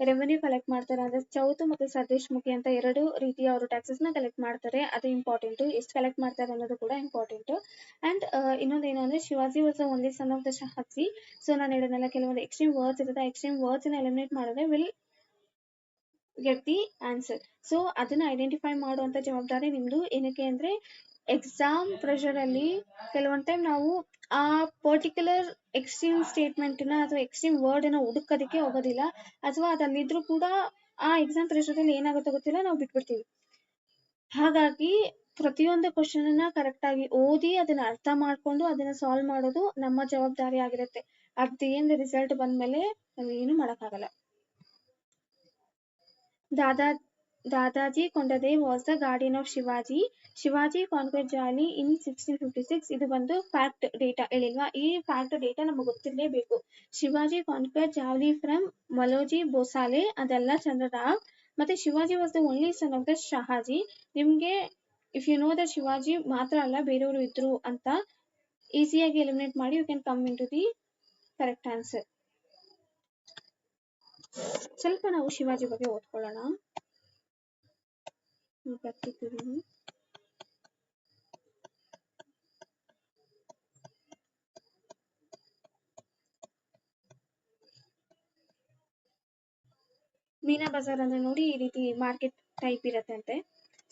ರೆವೆನ್ಯೂ ಕಲೆಕ್ಟ್ ಮಾಡ್ತಾರೆ ಅಂದ್ರೆ ಚೌತು ಮತ್ತು ಸರ್ದೇಶ್ ಮುಖಿ ಅಂತ ಎರಡು ರೀತಿಯ ಅವರು ಟ್ಯಾಕ್ಸಸ್ ನ ಕಲೆಕ್ಟ್ ಮಾಡ್ತಾರೆ, ಅದು ಇಂಪಾರ್ಟೆಂಟ್. ಎಷ್ಟು ಕಲೆಕ್ಟ್ ಮಾಡ್ತಾರೆ ಅನ್ನೋದು ಕೂಡ ಇಂಪಾರ್ಟೆಂಟ್. ಅಂಡ್ ಇನ್ನೊಂದೇನು ಅಂದ್ರೆ Shivaji was only son of the Shahaji. So ನಾನು ಹೇಳಿದ್ನಲ್ಲ ಕೆಲವೊಂದು ಎಕ್ಸ್ಟ್ರೀಮ್ ವರ್ಡ್ಸ್ ಇರುತ್ತೆ, ಎಕ್ಸ್ಟ್ರೀಮ್ ವರ್ಡ್ಸ್ ಎಲಿಮಿನೇಟ್ ಮಾಡಿದ್ರೆ will get the answer. So ಅದನ್ನ ಐಡೆಂಟಿಫೈ ಮಾಡುವಂತ ಜವಾಬ್ದಾರಿ ನಿಮ್ದು. ಏನಕ್ಕೆ ಅಂದ್ರೆ ಎಕ್ಸಾಮ್ ಪ್ರೆಷರ್ ಅಲ್ಲಿ ಕೆಲವೊಂದ್ ಟೈಮ್ ನಾವು ಆ ಪರ್ಟಿಕ್ಯುಲರ್ ಎಕ್ಸ್ಟ್ರೀಮ್ ಸ್ಟೇಟ್ಮೆಂಟ್ ನ ಅಥವಾ ಎಕ್ಸ್ಟ್ರೀಮ್ ವರ್ಡ್ ನ ಹುಡುಕೋದಕ್ಕೆ ಹೋಗೋದಿಲ್ಲ, ಅಥವಾ ಅದಲ್ಲಿದ್ರು ಕೂಡ ಆ ಎಕ್ಸಾಮ್ ಪ್ರೆಷರ್ ಅಲ್ಲಿ ಏನಾಗುತ್ತೋ ಗೊತ್ತಿಲ್ಲ ನಾವು ಬಿಟ್ಬಿಡ್ತೀವಿ. ಹಾಗಾಗಿ ಪ್ರತಿಯೊಂದು ಕ್ವಶನ್ ಅನ್ನ ಕರೆಕ್ಟ್ ಆಗಿ ಓದಿ ಅದನ್ನ ಅರ್ಥ ಮಾಡ್ಕೊಂಡು ಅದನ್ನ ಸಾಲ್ವ್ ಮಾಡೋದು ನಮ್ಮ ಜವಾಬ್ದಾರಿ ಆಗಿರುತ್ತೆ. ಅದ್ ಏನ್ ರಿಸಲ್ಟ್ ಬಂದ್ಮೇಲೆ ನಾವೇನು ಮಾಡಕ್ಕಾಗಲ್ಲ. Dadaji Kondadev was the guardian of Shivaji. Shivaji conquered Jali in 1656. ಇದು ಬಂದು ಫ್ಯಾಕ್ಟ್ ಡೇಟಾ ಹೇಳಿಲ್ವಾ, ಈ ಫ್ಯಾಕ್ಟ್ ಡೇಟಾ ನಮಗೆ ಗೊತ್ತಿರಲೇಬೇಕು. ಶಿವಾಜಿ ಕಾನ್ಕ್ವೆರ್ ಜಾವ್ಲಿ ಫ್ರಮ್ ಮಲೋಜಿ ಬೋಸಾಲೆ, ಅದೆಲ್ಲ ಚಂದ್ರರಾವ್. ಮತ್ತೆ Shivaji was the only son of the Shahaji. ನಿಮ್ಗೆ if you know the Shivaji ಮಾತ್ರ ಅಲ್ಲ ಬೇರೆಯವರು ಇದ್ರು ಅಂತ ಈಸಿಯಾಗಿ ಎಲಿಮಿನೇಟ್ ಮಾಡಿ you can come into the correct answer. ಸ್ವಲ್ಪ ನಾವು ಶಿವಾಜಿ ಬಗ್ಗೆ ಓದ್ಕೊಳ್ಳೋಣ. ಮೀನಾ ಬಜಾರ್ ಅಂದ್ರೆ ನೋಡಿ ಈ ರೀತಿ ಮಾರ್ಕೆಟ್ ಟೈಪ್ ಇರತ್ತಂತೆ.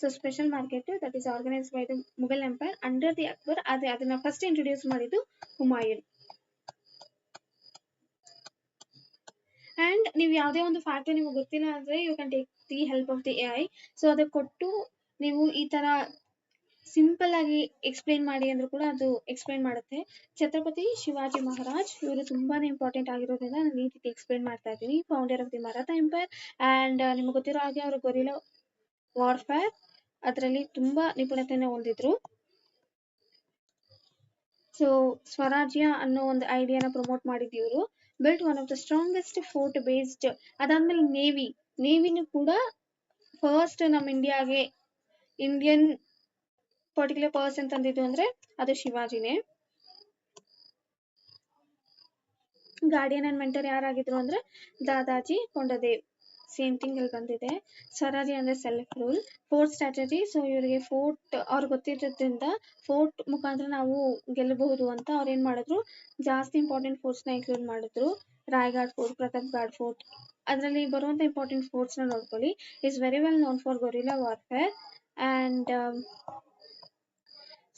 So special market that is organised by the Mughal empire under the Akbar. ಅದನ್ನ ಫಸ್ಟ್ ಇಂಟ್ರೊಡ್ಯೂಸ್ ಮಾಡಿದ್ದು ಹುಮಾಯೂನ್. ಅಂಡ್ ನೀವು ಯಾವುದೇ ಒಂದು ಫ್ಯಾಕ್ಟ್ ನಿಮಗೆ ಗೊತ್ತಿಲ್ಲ ಅಂದ್ರೆ you can take the help of the AI. So ಅದಕ್ಕೆ ಕೊಟ್ಟು ನೀವು ಈ ತರ ಸಿಂಪಲ್ ಆಗಿ ಎಕ್ಸ್ಪ್ಲೈನ್ ಮಾಡಿ ಅಂದ್ರೂ ಕೂಡ ಅದು ಎಕ್ಸ್ಪ್ಲೈನ್ ಮಾಡುತ್ತೆ. ಛತ್ರಪತಿ ಶಿವಾಜಿ ಮಹಾರಾಜ್ ಇವರು ತುಂಬಾನೇ ಇಂಪಾರ್ಟೆಂಟ್ ಆಗಿರೋದ್ರಿಂದ ನಾನು ಈ ರೀತಿ ಎಕ್ಸ್ಪ್ಲೈನ್ ಮಾಡ್ತಾ ಇದ್ದೀನಿ. Founder of the Maratha empire and ನಿಮ್ಗೆ ಗೊತ್ತಿರೋ ಹಾಗೆ ಅವರು ಗೊರಿಲ್ಲಾ ವಾರ್ಫೇರ್ ಅದರಲ್ಲಿ ತುಂಬಾ ನಿಪುಣತೆಯನ್ನು ಹೊಂದಿದ್ರು. ಸೊ ಸ್ವರಾಜ್ಯ ಅನ್ನೋ ಒಂದು ಐಡಿಯಾನ ಪ್ರಮೋಟ್ ಮಾಡಿದ್ ಇವರು. Built one of the strongest fort based. ಅದಾದ್ಮೇಲೆ ನೇವಿನೂ ಕೂಡ ಫಸ್ಟ್ ನಮ್ಮ ಇಂಡಿಯಾಗೆ ಇಂಡಿಯನ್ ಪರ್ಟಿಕ್ಯುಲರ್ ಪರ್ಸನ್ ತಂದಿದ್ದು ಅಂದ್ರೆ ಅದು ಶಿವಾಜಿನೇ. ಗಾರ್ಡಿಯನ್ ಅಂಡ್ ಮೆಂಟರ್ ಯಾರಾಗಿದ್ರು ಅಂದ್ರೆ ದಾದಾಜಿ ಕೊಂಡದೇವ್. ಸೇಮ್ ಥಿಂಗ್ ಇಲ್ಲಿ ಬಂದಿದೆ. ಸ್ವರಾಜ್ಯ ಅಂದ್ರೆ self rule. Fort strategy, so ಇವರಿಗೆ ಫೋರ್ಟ್ ಅವ್ರಿಗೆ ಗೊತ್ತಿರೋದ್ರಿಂದ ಫೋರ್ಟ್ ಮುಖಾಂತರ ನಾವು ಗೆಲ್ಲಬಹುದು ಅಂತ ಅವ್ರು ಏನ್ ಮಾಡಿದ್ರು, ಜಾಸ್ತಿ ಇಂಪಾರ್ಟೆಂಟ್ ಫೋರ್ಟ್ಸ್ ನ ಇನ್ಕ್ಲೂಡ್ ಮಾಡಿದ್ರು. ರಾಯ್ಗಢ್ ಫೋರ್ಟ್, ಪ್ರತಾಪ್ಗಢ್ ಫೋರ್ಟ್, ಅದರಲ್ಲಿ ಬರುವಂತ ಇಂಪಾರ್ಟೆಂಟ್ ಫೋರ್ಟ್ಸ್ ನ ನೋಡ್ಕೊಳ್ಳಿ. Is very well known for gorilla warfare. And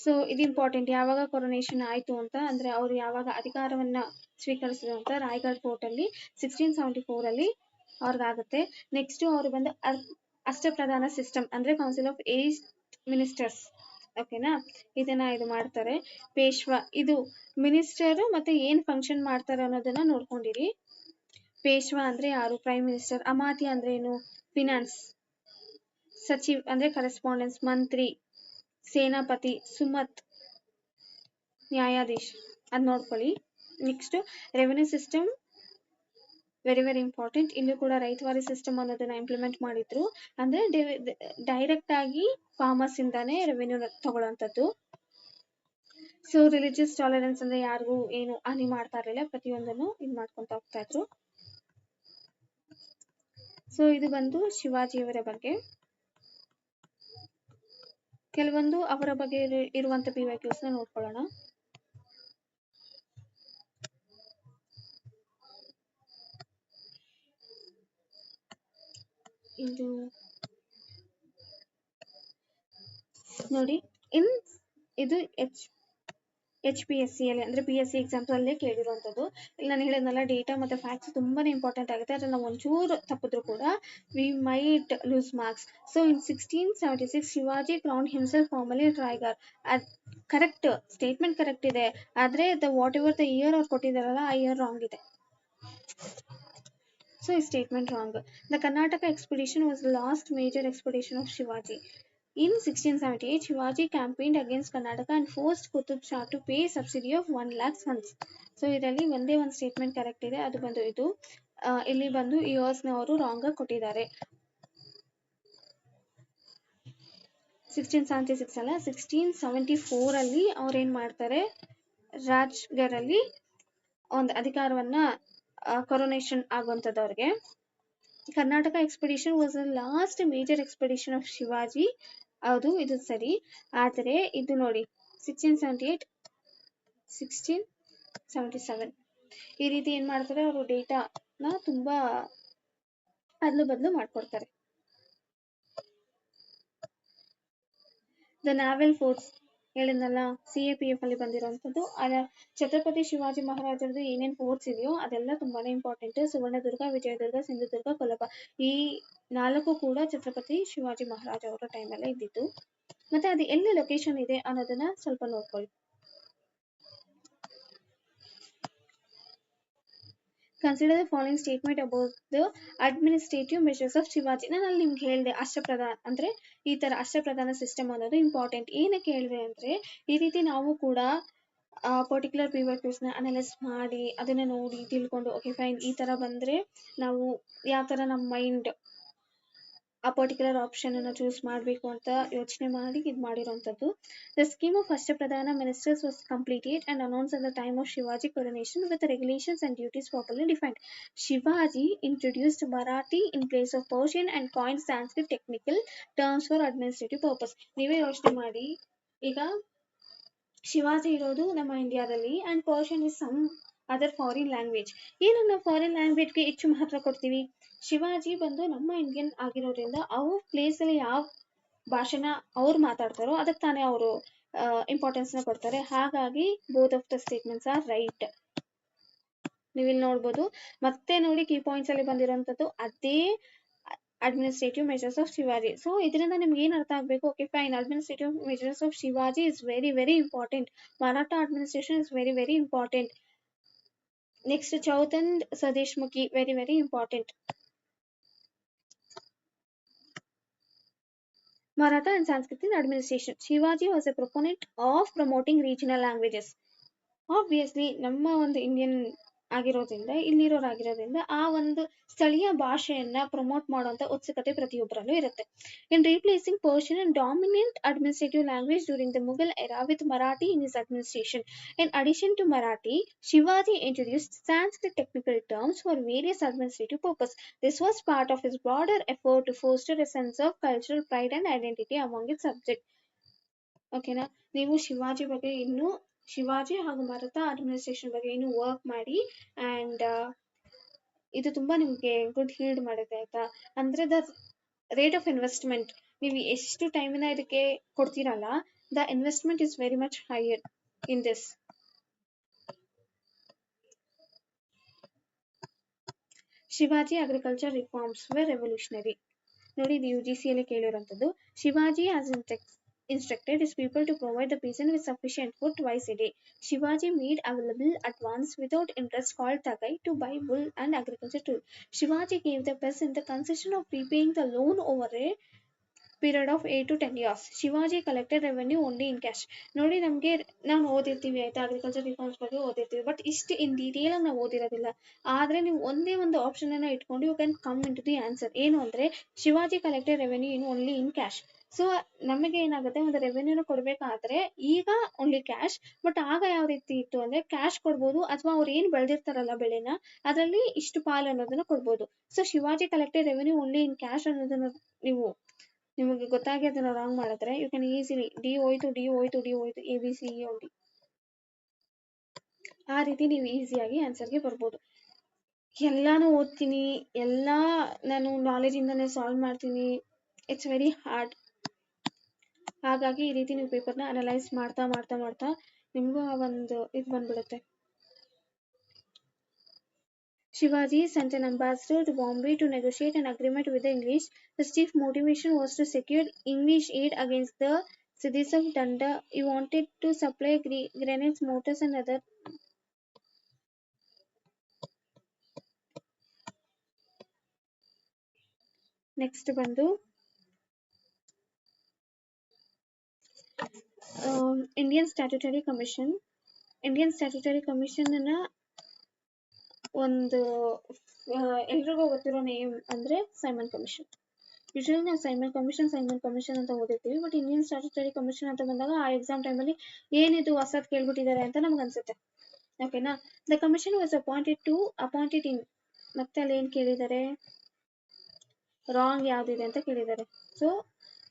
so ಇದು ಇಂಪಾರ್ಟೆಂಟ್, ಯಾವಾಗ ಕೊರೊನೇಷನ್ ಆಯ್ತು ಅಂತ ಅಂದ್ರೆ ಅವ್ರು ಯಾವಾಗ ಅಧಿಕಾರವನ್ನ ಸ್ವೀಕರಿಸಿದ್ರು ಅಂತ ರಾಯ್ಗಢ್ ಫೋರ್ಟ್ ಅಲ್ಲಿ 1674 ಅಲ್ಲಿ ಅವ್ರಿಗಾಗುತ್ತೆ. ನೆಕ್ಸ್ಟ್ ಅವ್ರು ಬಂದು ಅಷ್ಟಪ್ರಧಾನ ಸಿಸ್ಟಮ್ ಅಂದ್ರೆ ಕೌನ್ಸಿಲ್ ಆಫ್ 8 ಮಿನಿಸ್ಟರ್ಸ್. ಓಕೆನಾ, ಇದನ್ನ ಇದು ಮಾಡ್ತಾರೆ. ಪೇಶ್ವಾ ಇದು ಮಿನಿಸ್ಟರ್ ಮತ್ತೆ ಏನ್ ಫಂಕ್ಷನ್ ಮಾಡ್ತಾರೆ ಅನ್ನೋದನ್ನ ನೋಡ್ಕೊಂಡಿರಿ. ಪೇಶ್ವಾ ಅಂದ್ರೆ ಯಾರು, ಪ್ರೈಮ್ ಮಿನಿಸ್ಟರ್. ಅಮಾತ್ಯ ಅಂದ್ರೆ ಏನು, ಫಿನಾನ್ಸ್. ಸಚಿವ್ ಅಂದ್ರೆ ಕರೆಸ್ಪಾಂಡೆನ್ಸ್, ಮಂತ್ರಿ. ಸೇನಾಪತಿ, ಸುಮತ್, ನ್ಯಾಯಾಧೀಶ್. ಅದ್ ನೋಡ್ಕೊಳ್ಳಿ. Next revenue system very very important. ಇಲ್ಲೂ ಕೂಡ ರೈತವಾರಿ ಸಿಸ್ಟಮ್ ಅನ್ನೋದನ್ನ ಇಂಪ್ಲಿಮೆಂಟ್ ಮಾಡಿದ್ರು. ಅಂದ್ರೆ ಡೈರೆಕ್ಟ್ ಆಗಿ ಫಾರ್ಮರ್ಸ್ ಇಂದಾನೆ ರೆವೆನ್ಯೂ ತಗೊಳ್ಳೋಂಥದ್ದು. ಸೊ ರಿಲಿಜಿಯಸ್ ಟಾಲರೆನ್ಸ್ ಅಂದ್ರೆ ಯಾರಿಗೂ ಏನು ಹಾನಿ ಮಾಡ್ತಾ ಇರಲಿಲ್ಲ, ಪ್ರತಿಯೊಂದನ್ನು ಇದು ಮಾಡ್ಕೊಂತ ಹೋಗ್ತಾ ಇದ್ರು. ಸೊ ಇದು ಬಂದು ಶಿವಾಜಿಯವರ ಬಗ್ಗೆ. ಕೆಲವೊಂದು ಅವರ ಬಗ್ಗೆ ಇರುವಂತ PYQs ನ ನೋಡ್ಕೊಳ್ಳೋಣ. ಇದು ನೋಡಿ, ಇದು HPSC ಅಲ್ಲಿ ಅಂದ್ರೆ PSC ಎಕ್ಸಾಮ್ಸ್ ಅಲ್ಲೇ ಕೇಳಿರುವಂತದ್ದು. ಇಲ್ಲಿ ನಾನು ಹೇಳಿದ್ನಲ್ಲ ಡೇಟಾ ಮತ್ತೆ ಫ್ಯಾಕ್ಟ್ಸ್ ತುಂಬಾನೇ ಇಂಪಾರ್ಟೆಂಟ್ ಆಗುತ್ತೆ. ಅದ್ರಲ್ಲಿ ನಾವು ಒಂಚೂರು ತಪ್ಪಿದ್ರು ಕೂಡ we might lose marks. So in 1676 Shivaji crown himself formally Raigad. Correct statement correct ಇದೆ, ಆದ್ರೆ ವಾಟ್ ಎವರ್ ದ ಇಯರ್ ಅವ್ರು ಕೊಟ್ಟಿದಾರಲ್ಲ ಆ ಇಯರ್ ರಾಂಗ್ ಇದೆ. So is statement wrong. The Karnataka expedition was the last major expedition of Shivaji. In 1678, Shivaji campaigned against Karnataka and forced Qutub Shah to pay subsidy of 1 lakh sons. So ಇದರಲ್ಲಿ ಒಂದೇ ಒಂದು statement correct ಇದೆ, ಅದು ಬಂದು ಇದು. ಇಲ್ಲಿ ಬಂದು years ನವರು ರಾಂಗ್ ಆಗಿ ಕೊಟ್ಟಿದ್ದಾರೆ. 1676 ಅಲ್ಲ 1674 ಅಲ್ಲಿ ಅವ್ರೇನ್ ಮಾಡ್ತಾರೆ, ರಾಜ್ಗರ್ ಅಲ್ಲಿ ಒಂದು ಅಧಿಕಾರವನ್ನ ಕೊರೋನೇಷನ್ ಆಗುವಂಥದ್ದು ಅವ್ರಿಗೆ. Karnataka expedition was the last major expedition of Shivaji. ಹೌದು, ಇದು ಸರಿ. ಆದರೆ ಇದು ನೋಡಿ 1678 1677 ಈ ರೀತಿ ಏನ್ ಮಾಡ್ತಾರೆ, ಅವರು ಡೇಟಾನ ತುಂಬಾ ಅದ್ಲು ಬದ್ಲು ಮಾಡ್ಕೊಡ್ತಾರೆ. ದ ನಾವೆಲ್ ಫೋರ್ಟ್ಸ್ ಹೇಳಿದ್ನಲ್ಲ, CAPF ಅಲ್ಲಿ ಬಂದಿರೋಂಥದ್ದು. ಛತ್ರಪತಿ ಶಿವಾಜಿ ಮಹಾರಾಜರದು ಏನೇನ್ ಫೋರ್ಟ್ಸ್ ಇದೆಯೋ ಅದೆಲ್ಲ ತುಂಬಾನೇ ಇಂಪಾರ್ಟೆಂಟ್. ಸುವರ್ಣದುರ್ಗ, ವಿಜಯದುರ್ಗ, ಸಿಂಧುದುರ್ಗ, ಕೊಲ್ಲಪ ಈ 4 ಕೂಡ ಛತ್ರಪತಿ ಶಿವಾಜಿ ಮಹಾರಾಜ್ ಅವರ ಟೈಮಲ್ಲೇ ಇದ್ದಿದ್ದು. ಮತ್ತೆ ಅದು ಎಲ್ಲಿ ಲೊಕೇಶನ್ ಇದೆ ಅನ್ನೋದನ್ನ ಸ್ವಲ್ಪ ನೋಡ್ಕೊಳ್ಳಿ. Consider the following statement about the administrative measures of Shivaji. ನಾನು ಅಲ್ಲಿ ನಿಮ್ಗೆ ಹೇಳಿದೆ ಅಷ್ಟಪ್ರಧಾನ ಅಂದ್ರೆ ಈ ತರ ಅಷ್ಟಪ್ರಧಾನ ಸಿಸ್ಟಮ್ ಅನ್ನೋದು ಇಂಪಾರ್ಟೆಂಟ್. ಏನಕ್ಕೆ ಹೇಳಿದೆ ಅಂದ್ರೆ ಈ ರೀತಿ ನಾವು ಕೂಡ ಪರ್ಟಿಕ್ಯುಲರ್ ನ ಅನಲೈಸ್ ಮಾಡಿ ಅದನ್ನ ನೋಡಿ ತಿಳ್ಕೊಂಡು ಓಕೆ ಫೈನ್ ಈ ತರ ಬಂದ್ರೆ ನಾವು ಯಾವ ತರ ನಮ್ಮ ಮೈಂಡ್ ಆ ಪರ್ಟಿಕ್ಯುಲರ್ ಆಪ್ಷನ್ ಅನ್ನ ಚೂಸ್ ಮಾಡಬೇಕು ಅಂತ ಯೋಚನೆ ಮಾಡಿ ಇದು ಮಾಡಿರೋಂಥದ್ದು. The scheme of Ashtapradhan ministers was completed and announce at the time of Shivaji coronation with the regulations and duties properly defined. Shivaji introduced Marathi in place of Persian and coined Sanskrit technical terms for administrative purpose. ನೀವೇ ಯೋಚನೆ ಮಾಡಿ, ಈಗ ಶಿವಾಜಿ ಇರೋದು ನಮ್ಮ ಇಂಡಿಯಾದಲ್ಲಿ and Persian is some other foreign language. ಏನನ್ನ ನಾವು foreign ಲ್ಯಾಂಗ್ವೇಜ್ಗೆ ಹೆಚ್ಚು ಮಹತ್ವ ಕೊಡ್ತೀವಿ? ಶಿವಾಜಿ ಬಂದು ನಮ್ಮ ಇಂಡಿಯನ್ ಆಗಿರೋದ್ರಿಂದ ಅವ್ರ ಪ್ಲೇಸ್ ಅಲ್ಲಿ ಯಾವ ಭಾಷೆನ ಅವ್ರು ಮಾತಾಡ್ತಾರೋ ಅದಕ್ಕೆ ತಾನೇ ಅವರು ಇಂಪಾರ್ಟೆನ್ಸ್ ನ ಕೊಡ್ತಾರೆ. ಹಾಗಾಗಿ both of the statements are right. ನೀವಿಲ್ಲಿ ನೋಡ್ಬೋದು. ಮತ್ತೆ ನೋಡಿ ಕೀ ಪಾಯಿಂಟ್ಸ್ ಅಲ್ಲಿ ಬಂದಿರೋಂಥದ್ದು ಅದೇ administrative measures of Shivaji. So ಇದರಿಂದ ನಿಮ್ಗೆ ಏನ್ ಅರ್ಥ ಆಗ್ಬೇಕು? Okay fine, administrative measures of Shivaji is very very important. Maratha administration is very very important. Next Chauth and Sardeshmukhi, very very important. Maratha and Sanskrit in administration. Shivaji was a proponent of promoting regional languages. Obviously ನಮ್ಮ ಒಂದು Indian ಆಗಿರೋದ್ರಿಂದ ಇಲ್ಲಿರೋರಾಗಿರೋದ್ರಿಂದ ಆ ಒಂದು ಸ್ಥಳೀಯ ಭಾಷೆಯನ್ನ promote ಮಾಡುವಂತ ಉತ್ಸುಕತೆ ಪ್ರತಿಯೊಬ್ಬರಲ್ಲೂ ಇರುತ್ತೆ. In replacing Persian and dominant administrative language during the Mughal era with Marathi in his administration. In addition to Marathi, Shivaji introduced Sanskrit technical terms for various administrative purposes. This was part of his broader effort to foster a sense of cultural pride and identity among its subjects. ಓಕೆನಾ? ನೀವು ಶಿವಾಜಿ ಬಗ್ಗೆ ಇನ್ನು ಶಿವಾಜಿ ಹಾಗೂ Maratha administration ಬಗ್ಗೆ ಇನ್ನು work ಮಾಡಿ and ಇದು ತುಂಬಾ ನಿಮ್ಗೆ ಗುಡ್ ಹೀಲ್ಡ್ ಮಾಡುತ್ತೆ ಆಯ್ತಾ. ಅಂದ್ರೆ ದ ರೇಟ್ ಆಫ್ ಇನ್ವೆಸ್ಟ್ಮೆಂಟ್, ನೀವು ಎಷ್ಟು ಟೈಮಿನ ಇದಕ್ಕೆ ಕೊಡ್ತೀರಲ್ಲ, the investment is very much higher in this. Shivaji agriculture reforms were revolutionary. ನೋಡಿ ಇದು UGC ಅಲ್ಲಿ ಕೇಳಿರೋಂಥದ್ದು. Shivaji has instructed his people to provide the peasant with sufficient food twice a day. Shivaji made available advance without interest called tagai to buy wool and agriculture tools. Shivaji gave the peasant the concession of repaying the loan over a period of 8 to 10 years. Shivaji collected revenue only in cash. ನೋಡಿ ನಮ್ಗೆ ನಾವು ಓದಿರ್ತೀವಿ ಆಯ್ತಾ, agriculture reforms ಬಗ್ಗೆ ಓದಿರ್ತೀವಿ, but ಇಷ್ಟು in detail ಆಗಿ ನಾವು ಓದಿರೋದಿಲ್ಲ. ಆದ್ರೆ ನೀವು ಒಂದೇ ಒಂದು ಆಪ್ಷನ್ ಅನ್ನ ಇಟ್ಕೊಂಡು you can come into the answer. ಏನು ಅಂದ್ರೆ Shivaji collected revenue in only in cash. So ನಮಗೆ ಏನಾಗುತ್ತೆ, ಒಂದು ರೆವೆನ್ಯೂನ ಕೊಡ್ಬೇಕಾದ್ರೆ ಈಗ ಓನ್ಲಿ ಕ್ಯಾಶ್, ಬಟ್ ಆಗ ಯಾವ ರೀತಿ ಇತ್ತು ಅಂದ್ರೆ ಕ್ಯಾಶ್ ಕೊಡ್ಬೋದು ಅಥವಾ ಅವ್ರು ಏನ್ ಬೆಳೆದಿರ್ತಾರಲ್ಲ ಬೆಳೆನ ಅದರಲ್ಲಿ ಇಷ್ಟು ಪಾಲ್ ಅನ್ನೋದನ್ನ ಕೊಡ್ಬೋದು. So Shivaji collected revenue only in cash ಅನ್ನೋದನ್ನ ನಿಮಗೆ ಗೊತ್ತಾಗಿ ಅದನ್ನ ರಾಂಗ್ ಮಾಡಿದ್ರೆ ಯು ಕ್ಯಾನ್ ಈಸಿಲಿ ಡಿ ಹೋಯ್ತು ABCD ಆ ರೀತಿ ನೀವು ಈಸಿಯಾಗಿ ಆನ್ಸರ್ಗೆ ಬರ್ಬೋದು. ಎಲ್ಲಾನು ಓದ್ತೀನಿ, ಎಲ್ಲಾ ನಾನು ನಾಲೆಜ್ ಇಂದಾನೆ ಸಾಲ್ವ್ ಮಾಡ್ತೀನಿ, ಇಟ್ಸ್ ವೆರಿ ಹಾರ್ಡ್. ಹಾಗಾಗಿ ಈ ರೀತಿ ನೀವು ಪೇಪರ್ನ ಅನಲೈಸ್ ಮಾಡ್ತಾ ಮಾಡ್ತಾ ಮಾಡ್ತಾ ನಿಮ್ಗೂ ಆ ಒಂದು ಇದು ಬಂದ್ಬಿಡುತ್ತೆ. Shivaji sent an ambassador to Bombay to negotiate an agreement with the English. His chief motivation was to secure English aid against the cities of Danda. He wanted to supply grenades, mortars and other. Next ಬಂದು Indian statutory commission. Indian statutory commission ಅನ್ನ ಒಂದು ಎಲ್ರಿಗೂ ಗೊತ್ತಿರೋ name ಅಂದ್ರೆ Simon commission. Usually ನಾವು Simon commission ಅಂತ ಓದಿರ್ತೀವಿ, but Indian statutory commission ಅಂತ ಬಂದಾಗ ಆ ಎಕ್ಸಾಮ್ ಟೈಮಲ್ಲಿ ಏನಿದು ಹೊಸದ್ ಕೇಳ್ಬಿಟ್ಟಿದ್ದಾರೆ ಅಂತ ನಮ್ಗೆ ಅನ್ಸುತ್ತೆ. ಓಕೆನಾ. ದ ಕಮಿಷನ್ ವಾಸ್ ಅಪಾಯಿಂಟೆಡ್ ಇನ್, ಮತ್ತೆ ಅಲ್ಲಿ ಏನ್ ಕೇಳಿದ್ದಾರೆ, ರಾಂಗ್ ಯಾವ್ದಿದೆ ಅಂತ ಕೇಳಿದ್ದಾರೆ. ಸೊ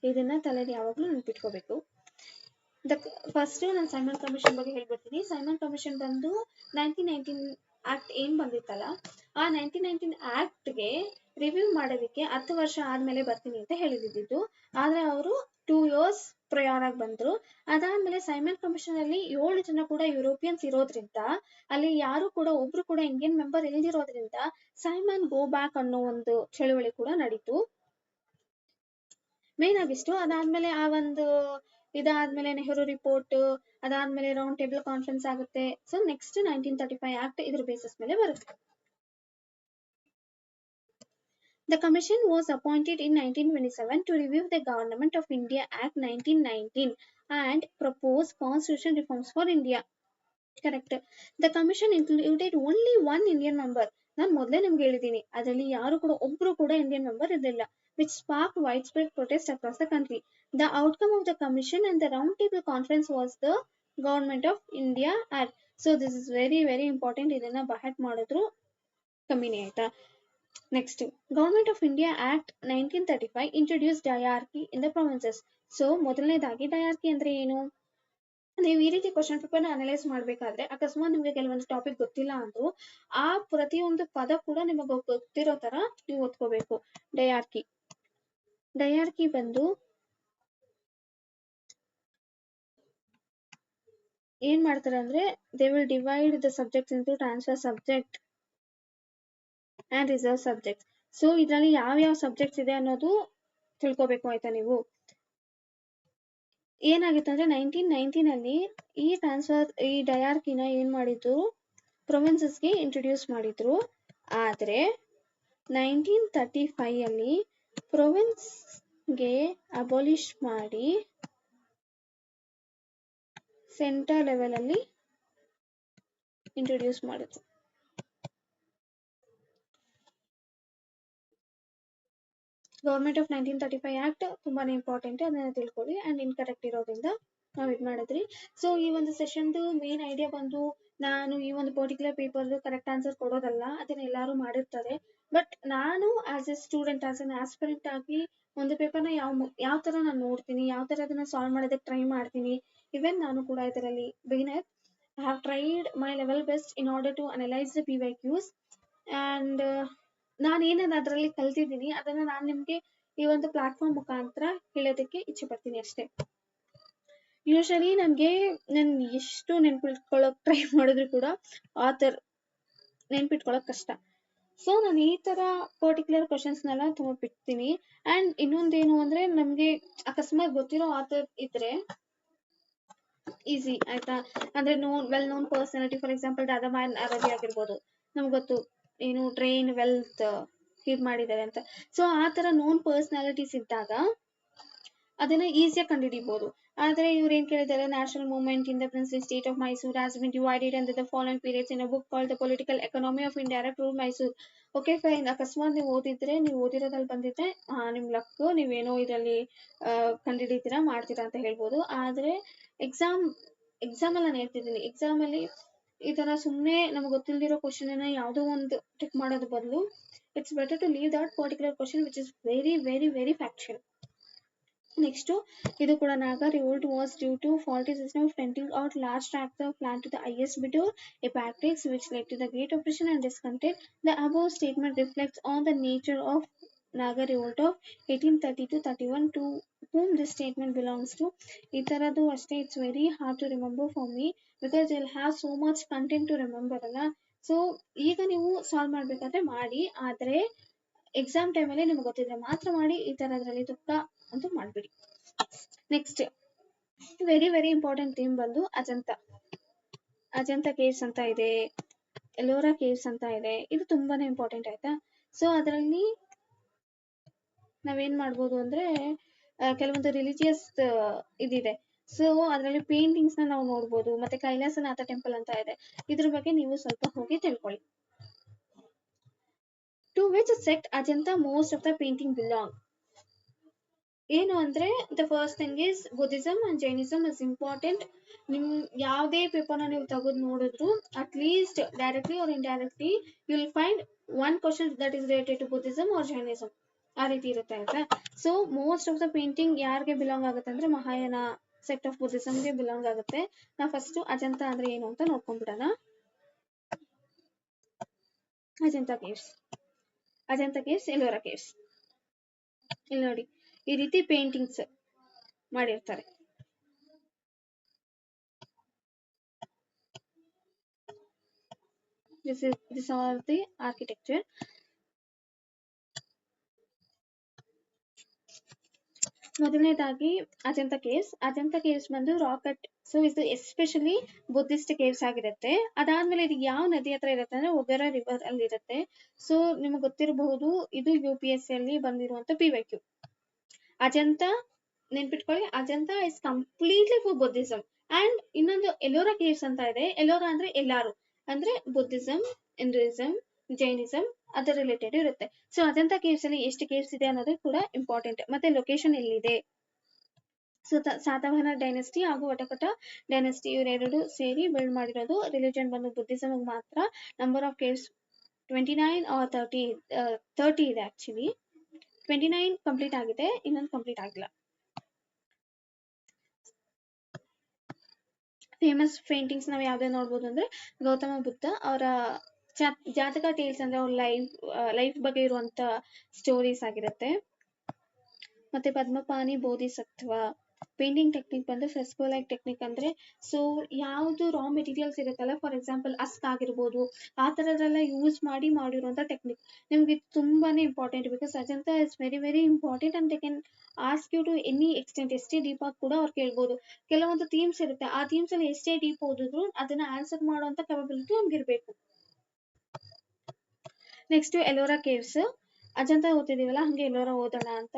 ಇದನ್ನ ತಲೆಗೆ ಯಾವಾಗ್ಲೂ ನೆನ್ಪಿಟ್ಕೋಬೇಕು. ಫಸ್ಟ್ ನಾನು ಸೈಮನ್ ಕಮಿಷನ್ ಬಗ್ಗೆ ಹೇಳ್ಬಿಡ್ತೀನಿ. ಸೈಮನ್ ಕಮಿಷನ್ ಬಂದು 1919 ಆಕ್ಟ್ ಏನ್ ಬಂದಿತ್ತಲ್ಲ, ಆ 1919 ಆಕ್ಟ್ಗೆ ರಿವ್ಯೂ ಮಾಡೋದಕ್ಕೆ 10 ವರ್ಷ ಆದ್ಮೇಲೆ ಬರ್ತೀನಿ ಅಂತ ಹೇಳಿದ್ದು. ಆದ್ರೆ ಅವರು 2 years ಪ್ರಯಾರ್ ಆಗಿ ಬಂದ್ರು. ಅದಾದ್ಮೇಲೆ ಸೈಮನ್ ಕಮಿಷನ್ ಅಲ್ಲಿ 7 ಜನ ಕೂಡ ಯುರೋಪಿಯನ್ಸ್ ಇರೋದ್ರಿಂದ, ಅಲ್ಲಿ ಯಾರು ಕೂಡ ಒಬ್ರು ಕೂಡ ಇಂಡಿಯನ್ ಮೆಂಬರ್ ಇಲ್ದಿರೋದ್ರಿಂದ ಸೈಮನ್ ಗೋ ಬ್ಯಾಕ್ ಅನ್ನೋ ಒಂದು ಚಳುವಳಿ ಕೂಡ ನಡೀತು. ಮೇನ್ ಆಗಿಷ್ಟು. ಅದಾದ್ಮೇಲೆ ಆ ಒಂದು ಇದಾದ್ಮೇಲೆ ನೆಹರು ರಿಪೋರ್ಟ್, ಅದಾದ್ಮೇಲೆ ರೌಂಡ್ ಟೇಬಲ್ ಕಾನ್ಫರೆನ್ಸ್ ಆಗುತ್ತೆ. ಸೊ ನೆಕ್ಸ್ಟ್ 1935 ಆಕ್ಟ್ ಇದ್ರ ಬೇಸಿಸ್ ಮೇಲೆ ಬರುತ್ತೆ. The commission was appointed in 1927 to review the Government of India Act 1919 and propose constitutional reforms for India. Correct. The commission included only one Indian member. ನಾನು ಮೊದಲೇ ನಿಮ್ಗೆ ಹೇಳಿದ್ದೀನಿ, ಅದರಲ್ಲಿ ಯಾರು ಕೂಡ ಒಬ್ರು ಕೂಡ ಇಂಡಿಯನ್ ಮೆಂಬರ್ ಇರಲಿಲ್ಲ, which sparked widespread protest across the country. The outcome of the commission and the round table conference was the Government of India Act. So this is very very important. ಇದನ್ನ ಬಹಟ್ ಮಾಡಿದ್ರು ಕಮ್ಮಿನೇ ಆಯ್ತಾ. Next, government of India act 1935 introduce diarchy in the provinces. So ಮೊದಲನೇದಾಗಿ diarchy ಅಂದ್ರೆ ಏನು, ನೀವು ಈ ರೀತಿ ಕ್ವಶನ್ ಪೇಪರ್ನ ಅನಲೈಸ್ ಮಾಡ್ಬೇಕಾದ್ರೆ ಅಕಸ್ಮಾತ್ ನಿಮ್ಗೆ ಕೆಲವೊಂದು ಟಾಪಿಕ್ ಗೊತ್ತಿಲ್ಲ ಅಂದ್ರು ಆ ಪ್ರತಿಯೊಂದು ಪದ ಕೂಡ ನಿಮಗೆ ಗೊತ್ತಿರೋ ತರ ನೀವು ಓದ್ಕೋಬೇಕು. ಡಯಾರ್ಕಿ ಬಂದು ಏನ್ ಮಾಡ್ತಾರೆ ಅಂದ್ರೆ, they will divide the subjects into transfer subject and reserve subject. So ಇದರಲ್ಲಿ ಯಾವ ಸಬ್ಜೆಕ್ಟ್ಸ್ ಇದೆ ಅನ್ನೋದು ತಿಳ್ಕೊಬೇಕು ಆಯ್ತಾ ನೀವು. ಏನಾಗಿತ್ತು ಅಂದ್ರೆ 1919 ಅಲ್ಲಿ ಈ ಡಯಾರ್ಕಿನ ಏನ್ ಮಾಡಿದ್ರು, ಪ್ರೊವಿನ್ಸಸ್ಗೆ ಇಂಟ್ರೊಡ್ಯೂಸ್ ಮಾಡಿದ್ರು. ಆದ್ರೆ 1935 ಅಲ್ಲಿ ಪ್ರೊವಿನ್ಸ್ಗೆ ಅಬಾಲಿಷ್ ಮಾಡಿ ಸೆಂಟರ್ ಲೆವೆಲ್ ಅಲ್ಲಿ ಇಂಟ್ರೊಡ್ಯೂಸ್ ಮಾಡಿದ್ರು. ಗವರ್ಮೆಂಟ್ ಆಫ್ 1935 ಆಕ್ಟ್ ತುಂಬಾನೇ ಇಂಪಾರ್ಟೆಂಟ್, ಅದನ್ನ ತಿಳ್ಕೊಳ್ಳಿ. ಅಂಡ್ ಇನ್ಕರೆಕ್ಟ್ ಇರೋದ್ರಿಂದ ನಾವು ಇದು ಮಾಡಿದ್ರಿ. ಸೊ ಈ ಒಂದು ಸೆಷನ್ದು ಮೇನ್ ಐಡಿಯಾ ಬಂದು, ನಾನು ಈ ಒಂದು ಪರ್ಟಿಕ್ಯುಲರ್ ಪೇಪರ್ ಕರೆಕ್ಟ್ ಆನ್ಸರ್ ಕೊಡೋದಲ್ಲ, ಅದನ್ನ ಎಲ್ಲರೂ ಮಾಡಿರ್ತಾರೆ. ಬಟ್ ನಾನು as A student, as an aspirant ಆಗಿ ಒಂದು ಪೇಪರ್ನ ಯಾವ ತರ ನಾನು ನೋಡ್ತೀನಿ, ಯಾವ ತರ ಅದನ್ನ ಸಾಲ್ವ್ ಮಾಡೋದಕ್ಕೆ ಟ್ರೈ ಮಾಡ್ತೀನಿ. ಇವನ್ ನಾನು ಕೂಡ ಇದರಲ್ಲಿ beginner, I have tried my level best in order to analyse the PYQs. And ನಾನು ಏನನ್ನ ಅದರಲ್ಲಿ ಕಲ್ತಿದ್ದೀನಿ ಅದನ್ನ ನಾನು ನಿಮ್ಗೆ ಈ ಒಂದು ಪ್ಲಾಟ್ಫಾರ್ಮ್ ಮುಖಾಂತರ ಹೇಳೋದಕ್ಕೆ ಇಚ್ಛೆ ಪಡ್ತೀನಿ ಅಷ್ಟೇ. ಯೂಶಲಿ ನಾನು ಎಷ್ಟು ನೆನ್ಪಿಟ್ಕೊಳ್ಳೋಕೆ ಟ್ರೈ ಮಾಡಿದ್ರು ಕೂಡ ಆಥರ್ ನೆನ್ಪಿಟ್ಕೊಳ್ಳೋಕೆ ಕಷ್ಟ. ಸೊ ನಾನು ಈ ತರ ಪರ್ಟಿಕ್ಯುಲರ್ ಕ್ವಶನ್ಸ್ನೆಲ್ಲ ತುಂಬ ಬಿಡ್ತೀನಿ. ಅಂಡ್ ಇನ್ನೊಂದೇನು ಅಂದ್ರೆ, ನಮ್ಗೆ ಅಕಸ್ಮಾತ್ ಗೊತ್ತಿರೋ ಆಥರ್ ಇದ್ರೆ ಈಸಿ ಆಯ್ತಾ. ಅಂದ್ರೆ well known personality, for example Dadabhai Naoroji ಆಗಿರ್ಬೋದು, ನಮ್ಗೆ ಗೊತ್ತು ಏನು ಟ್ರೈನ್ ವೆಲ್ತ್ ಇದು ಮಾಡಿದ್ದಾರೆ ಅಂತ. ಸೊ ಆ ತರ ನೋನ್ ಪರ್ಸನಾಲಿಟೀಸ್ ಇದ್ದಾಗ ಅದನ್ನ ಈಸಿಯಾಗಿ ಕಂಡುಹಿಡಿಬಹುದು. ಆದ್ರೆ ಇವ್ರು ಏನ್ ಕೇಳಿದ್ದಾರೆ, national movement in the princely state of Mysore has been divided under the following periods in a book called the political economy of indirect rule Mysore. Okay fine, ಅಕಸ್ಮಾತ್ ನೀವು ಓದಿರೋದ್ರಲ್ಲಿ ಬಂದಿದ್ರೆ ನಿಮ್ ಲಕ್, ನೀವೇನೋ ಇದರಲ್ಲಿ ಕಂಡುಹಿಡಿತೀರಾ ಮಾಡ್ತೀರಾ ಅಂತ ಹೇಳ್ಬೋದು. ಆದ್ರೆ ಎಕ್ಸಾಮ್ ಅಲ್ಲಿ ನಾನು ಹೇಳ್ತಿದ್ದೀನಿ, ಎಕ್ಸಾಮ್ ಅಲ್ಲಿ ಈ ತರ ಸುಮ್ಮನೆ ನಮ್ಗೆ ಗೊತ್ತಿಲ್ದಿರೋ ಕ್ವಶನ್ ಅನ್ನ ಯಾವುದೋ ಒಂದು ಟಿಕ್ ಮಾಡೋದು ಬದಲು, it's better to leave that particular question which is very very very factual. Next, ಇದು ಕೂಡ Naga revolt was due to faulty system of renting out large tracts of land to the highest bidder, a practice which led to the Great Oppression and discontent. The above statement reflects on the nature of Naga revolt of 1830-31 to whom this statement belongs to. ಈ ತರದ್ದು ಅಷ್ಟೇ, it's very hard to remember for me because you'll have so much content to remember ಅಲ್ಲ. So ಈಗ ನೀವು solve ಮಾಡ್ಬೇಕಾದ್ರೆ ಮಾಡಿ, ಆದ್ರೆ exam ಟೈಮಲ್ಲಿ ನಿಮ್ಗೆ ಗೊತ್ತಿದ್ರೆ ಮಾತ್ರ ಮಾಡಿ, ಈ ತರದ್ರಲ್ಲಿ ತುಕ್ಕ ಅಂತೂ ಮಾಡ್ಬಿಡಿ. Next very very important theme ಬಂದು ಅಜಂತ ಕೇವ್ಸ್ ಅಂತ ಇದೆ, ಎಲೋರಾ ಕೇವ್ಸ್ ಅಂತ ಇದೆ. ಇದು ತುಂಬಾನೇ ಇಂಪಾರ್ಟೆಂಟ್ ಆಯ್ತಾ. ಸೊ ಅದರಲ್ಲಿ ನಾವೇನ್ ಮಾಡ್ಬೋದು ಅಂದ್ರೆ, ಕೆಲವೊಂದು ರಿಲಿಜಿಯಸ್ ಇದಿದೆ. ಸೊ ಅದರಲ್ಲಿ ಪೇಂಟಿಂಗ್ಸ್ ನಾವು ನೋಡ್ಬೋದು. ಮತ್ತೆ ಕೈಲಾಸನಾಥ ಟೆಂಪಲ್ ಅಂತ ಇದೆ, ಇದ್ರ ಬಗ್ಗೆ ನೀವು ಸ್ವಲ್ಪ ಹೋಗಿ ತಿಳ್ಕೊಳ್ಳಿ. To which sect Ajanta most of the painting belong? ಏನು ಅಂದ್ರೆ the first thing is Buddhism and Jainism is important. ನಿಮ್ ಯಾವುದೇ ಪೇಪರ್ನ ನೀವು ತೆಗೆದು ನೋಡಿದ್ರು at least directly or indirectly you will find one question that is related to Buddhism or Jainism. ಆ ರೀತಿ ಇರುತ್ತೆ ಆಯ್ತಾ. So most of the painting ಯಾರಿಗೆ ಬಿಲಾಂಗ್ ಆಗುತ್ತೆ ಅಂದ್ರೆ ಮಹಾಯಾನ ಸೆಕ್ಟ್ ಆಫ್ ಬುದ್ಧಿಸಮ್ಗೆ ಬಿಲಾಂಗ್ ಆಗುತ್ತೆ. ನಾವು ಫಸ್ಟ್ ಅಜಂತ ಅಂದ್ರೆ ಏನು ಅಂತ ನೋಡ್ಕೊಂಡ್ಬಿಡೋಣ. Ajanta caves, Ajanta caves, Ellora caves. ಇಲ್ಲಿ ನೋಡಿ ಈ ರೀತಿ ಪೇಂಟಿಂಗ್ಸ್ ಮಾಡಿರ್ತಾರೆ. This are the architecture. ಮೊದಲನೇದಾಗಿ ಅಜಂತ ಕೇವ್ಸ್. ಅಜಂತ ಕೇವ್ಸ್ ಬಂದು ರಾಕೆಟ್. ಸೊ ಇದು ಎಸ್ಪೆಷಲಿ ಬುದ್ಧಿಸ್ಟ್ ಕೇವ್ಸ್ ಆಗಿರುತ್ತೆ. ಅದಾದ್ಮೇಲೆ ಇದು ಯಾವ ನದಿ ಹತ್ರ ಇರುತ್ತೆ ಅಂದ್ರೆ ಒಬೆರಾ ರಿವರ್ ಅಲ್ಲಿ ಇರುತ್ತೆ. ಸೊ ನಿಮಗೆ ಗೊತ್ತಿರಬಹುದು ಇದು UPSC ಅಲ್ಲಿ ಬಂದಿರುವಂತ PYQ. ಅಜಂತ ನೆನ್ಪಿಟ್ಕೊಳ್ಳಿ, Ajanta is completely for Buddhism. And ಇನ್ನೊಂದು ಎಲ್ಲೋರಾ ಕೇವ್ಸ್ ಅಂತ ಇದೆ. ಎಲ್ಲೋರಾ ಅಂದ್ರೆ ಎಲ್ಲಾರು ಅಂದ್ರೆ ಬುದ್ಧಿಸಮ್, ಹಿಂದೂಯಿಸಮ್, ಜೈನಿಸಮ್ ಅದರ ರಿಲೇಟೆಡ್ ಇರುತ್ತೆ. ಸೊ ಅಜಂತ ಕೇವ್ಸ್ ಅಲ್ಲಿ ಎಷ್ಟು ಕೇವ್ಸ್ ಇದೆ ಅನ್ನೋದು ಕೂಡ ಇಂಪಾರ್ಟೆಂಟ್. ಮತ್ತೆ ಲೊಕೇಶನ್ ಎಲ್ಲಿದೆ. ಸೊ ಸಾತವಾಹನ ಡೈನೆಸ್ಟಿ ಹಾಗೂ ವಟಕಟ ಡೈನೆಸ್ಟಿ ಇವರೆರಡು ಸೇರಿ ಬಿಲ್ಡ್ ಮಾಡಿರೋದು. ರಿಲಿಜನ್ ಬಂದು ಬುದ್ಧಿಸಮ್ ಮಾತ್ರ. ನಂಬರ್ ಆಫ್ ಕೇವ್ಸ್ 29 or 30 ಇದೆ. ಆಕ್ಚುಲಿ 29 ಕಂಪ್ಲೀಟ್ ಆಗಿದೆ, ಇನ್ನೊಂದು ಕಂಪ್ಲೀಟ್ ಆಗಿಲ್ಲ. ಫೇಮಸ್ ಪೇಂಟಿಂಗ್ಸ್ ನಾವು ಯಾವ್ದು ನೋಡ್ಬೋದು ಅಂದ್ರೆ ಗೌತಮ ಬುದ್ಧ ಅವರ ಜಾತಕ ಟೇಲ್ಸ್ ಅಂದ್ರೆ ಅವ್ರ ಲೈಫ್ ಬಗ್ಗೆ ಇರುವಂತ ಸ್ಟೋರೀಸ್ ಆಗಿರುತ್ತೆ. ಮತ್ತೆ ಪದ್ಮಪಾಣಿ ಬೋಧಿಸತ್ವ. ಪೇಂಟಿಂಗ್ ಟೆಕ್ನಿಕ್ ಬಂದು ಫ್ರೆಸ್ಕೋ ಲೈಕ್ ಟೆಕ್ನಿಕ್ ಅಂದ್ರೆ ಸೊ ಯಾವ್ದು ರಾ ಮೆಟೀರಿಯಲ್ಸ್ ಇರುತ್ತಲ್ಲ, ಫಾರ್ ಎಕ್ಸಾಂಪಲ್ ಅಸ್ಕ್ ಆಗಿರ್ಬೋದು, ಆ ತರದೆಲ್ಲ ಯೂಸ್ ಮಾಡಿ ಮಾಡಿರುವಂತ ಟೆಕ್ನಿಕ್. ನಿಮ್ಗೆ ತುಂಬಾನೇ important because Ajanta is very very important and they can ask you to any extent. ಎಷ್ಟೇ ಡೀಪ್ ಆಗಿ ಕೂಡ ಅವ್ರು ಕೇಳ್ಬೋದು. ಕೆಲವೊಂದು ಥೀಮ್ಸ್ ಇರುತ್ತೆ, ಆ ಥೀಮ್ಸ್ ಅಲ್ಲಿ ಎಷ್ಟೇ ಡೀಪ್ ಓದಿದ್ರು ಅದನ್ನ ಆನ್ಸರ್ ಮಾಡುವಂತ ಕೆಪಬಿಲಿಟಿ ನಮ್ಗೆ ಇರ್ಬೇಕು. Next Ellora caves. ಅಜಂತ ಓದ್ತಿದೀವಲ್ಲ ಹಂಗೆ ಎಲ್ಲೋರಾ ಓದೋಣ ಅಂತ.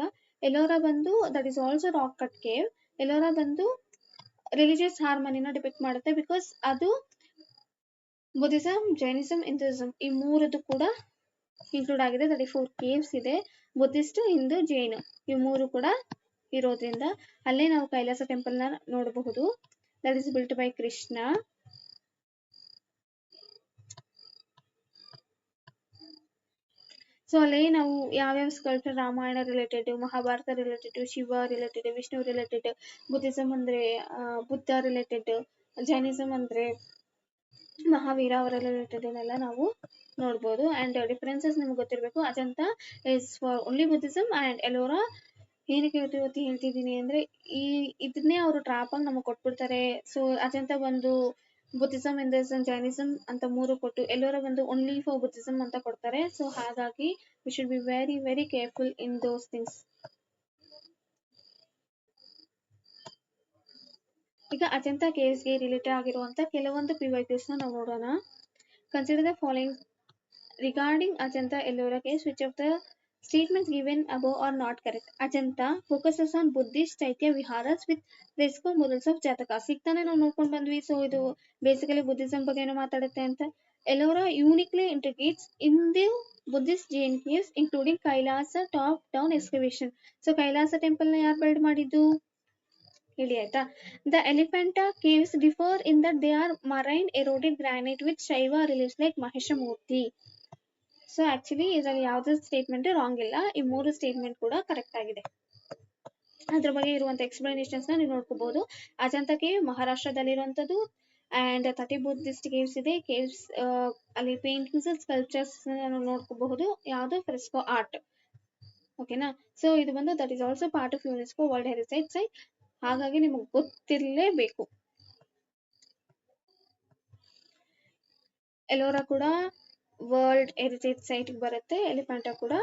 ಎಲ್ಲೋರಾ ಬಂದು that is also rock cut cave. Ellora ಬಂದು ರಿಲಿಜಿಯಸ್ ಹಾರ್ಮನಿನ ಡಿಪಿಕ್ಟ್ ಮಾಡುತ್ತೆ ಬಿಕಾಸ್ ಅದು ಬುದ್ಧಿಸಮ್, ಜೈನಿಸಮ್, ಹಿಂದೂಯಿಸಮ್ ಈ ಮೂರದ್ದು ಕೂಡ ಇನ್ಕ್ಲೂಡ್ ಆಗಿದೆ. 34 ಕೇವ್ಸ್ ಇದೆ. ಬುದ್ಧಿಸ್ಟ್, ಹಿಂದೂ, ಜೈನ್ ಈ ಮೂರು ಕೂಡ ಇರೋದ್ರಿಂದ ಅಲ್ಲೇ ನಾವು ಕೈಲಾಸ ಟೆಂಪಲ್ ನ ನೋಡಬಹುದು. That is built by Krishna. So ಅಲ್ಲಿ ನಾವು ಯಾವ್ಯಾವ sculpture Ramayana related, Mahabharata related, Shiva related, Vishnu related, Buddhism ಅಂದ್ರೆ ಬುದ್ಧ ರಿಲೇಟೆಡ್, ಜೈನಿಸಮ್ ಅಂದ್ರೆ ಮಹಾವೀರ ಅವರ ರಿಲೇಟೆಡ್ ಎಲ್ಲ ನಾವು ನೋಡ್ಬೋದು. ಅಂಡ್ ಡಿಫರೆನ್ಸಸ್ ನಿಮ್ಗೆ ಗೊತ್ತಿರಬೇಕು. Ajanta is for only Buddhism and Ellora ಏನಕ್ಕೆ ಇವತ್ತು ಹೇಳ್ತಿದ್ದೀನಿ ಅಂದ್ರೆ ಇದನ್ನೇ ಅವರು ಟ್ರಾಪ್ ಆಗಿ ನಮಗೆ ಕೊಟ್ಬಿಡ್ತಾರೆ. ಸೊ ಅಜಂತ ಬಂದು ಬುದ್ಧಿಸಮ್, ಹಿಂದೂಯಿಸಮ್, ಜೈನಿಸಮ್ ಅಂತ ಮೂರು ಕೊಟ್ಟು ಎಲ್ಲೋರಾ ಬಂದು ಓನ್ಲಿ ಫಾರ್ ಬುದ್ಧಿಸಮ್ ಅಂತ ಕೊಡ್ತಾರೆ. ಸೊ ಹಾಗಾಗಿ we should be very very careful in those things. ಈಗ ಅಜಂತ ಕೇವ್ಸ್ಗೆ ರಿಲೇಟೆಡ್ ಆಗಿರುವಂತ ಕೆಲವೊಂದು PYQs ನ ನಾವು ನೋಡೋಣ. Consider the following regarding Ajanta Ellora caves. Which of the statements given above are not correct. Ajanta focuses on Buddhist Chaitya Viharas with fresco murals of Jataka. ಸಿಗ್ತಾನೆ ನಾವು ನೋಡ್ಕೊಂಡು ಬಂದ್ವಿ. ಸೊ ಇದು ಬೇಸಿಕಲಿ ಬುದ್ಧಿಸಮ್ ಬಗ್ಗೆ ಏನೋ ಮಾತಾಡುತ್ತೆ ಅಂತ. Ellora uniquely integrates in the Buddhist Jain caves including Kailasa top down excavation. So Kailasa temple ನ ಯಾರು ಬಿಲ್ಡ್ ಮಾಡಿದ್ದು ಹೇಳಿ ಆಯ್ತಾ. The Elephanta caves differ in that they are marine eroded granite with Shaiva reliefs like Maheshamurti. So actually ಇದರಲ್ಲಿ ಯಾವ್ದು statement wrong ಇಲ್ಲ. ಈ ಮೂರು ಸ್ಟೇಟ್ಮೆಂಟ್ ಕೂಡ ಕರೆಕ್ಟ್ ಆಗಿದೆ. ಅದ್ರ ಬಗ್ಗೆ ಇರುವಂತ ಎಕ್ಸ್ಪ್ಲನೇಷನ್ಸ್ ನ ನೀವು ನೋಡ್ಕೋಬಹುದು. ಅಜಂತ ಕೇವ್ ಮಹಾರಾಷ್ಟ್ರದಲ್ಲಿರುವಂತದ್ದು ಅಂಡ್ 30 ಬುದ್ಧಿಸ್ಟ್ ಕೇವ್ಸ್ ಇದೆ. ಕೇವ್ಸ್ ಅಲ್ಲಿ ಪೇಂಟಿಂಗ್ಸ್, ಸ್ಕಲ್ಪ್ಚರ್ಸ್ ನೋಡ್ಕೋಬಹುದು. ಯಾವ್ದು ಫ್ರೆಸ್ಕೋ ಆರ್ಟ್. ಓಕೆನಾ. ಸೊ ಇದು ಬಂದು that is also part of UNESCO world heritage site. ಹಾಗಾಗಿ ನಿಮಗೆ ಗೊತ್ತಿರಲೇಬೇಕು. ಎಲ್ಲೋರಾ ಕೂಡ ವರ್ಲ್ಡ್ ಹೆರಿಟೇಜ್ ಸೈಟ್ ಬರುತ್ತೆ. ಎಲಿಫೆಂಟಾ ಕೂಡ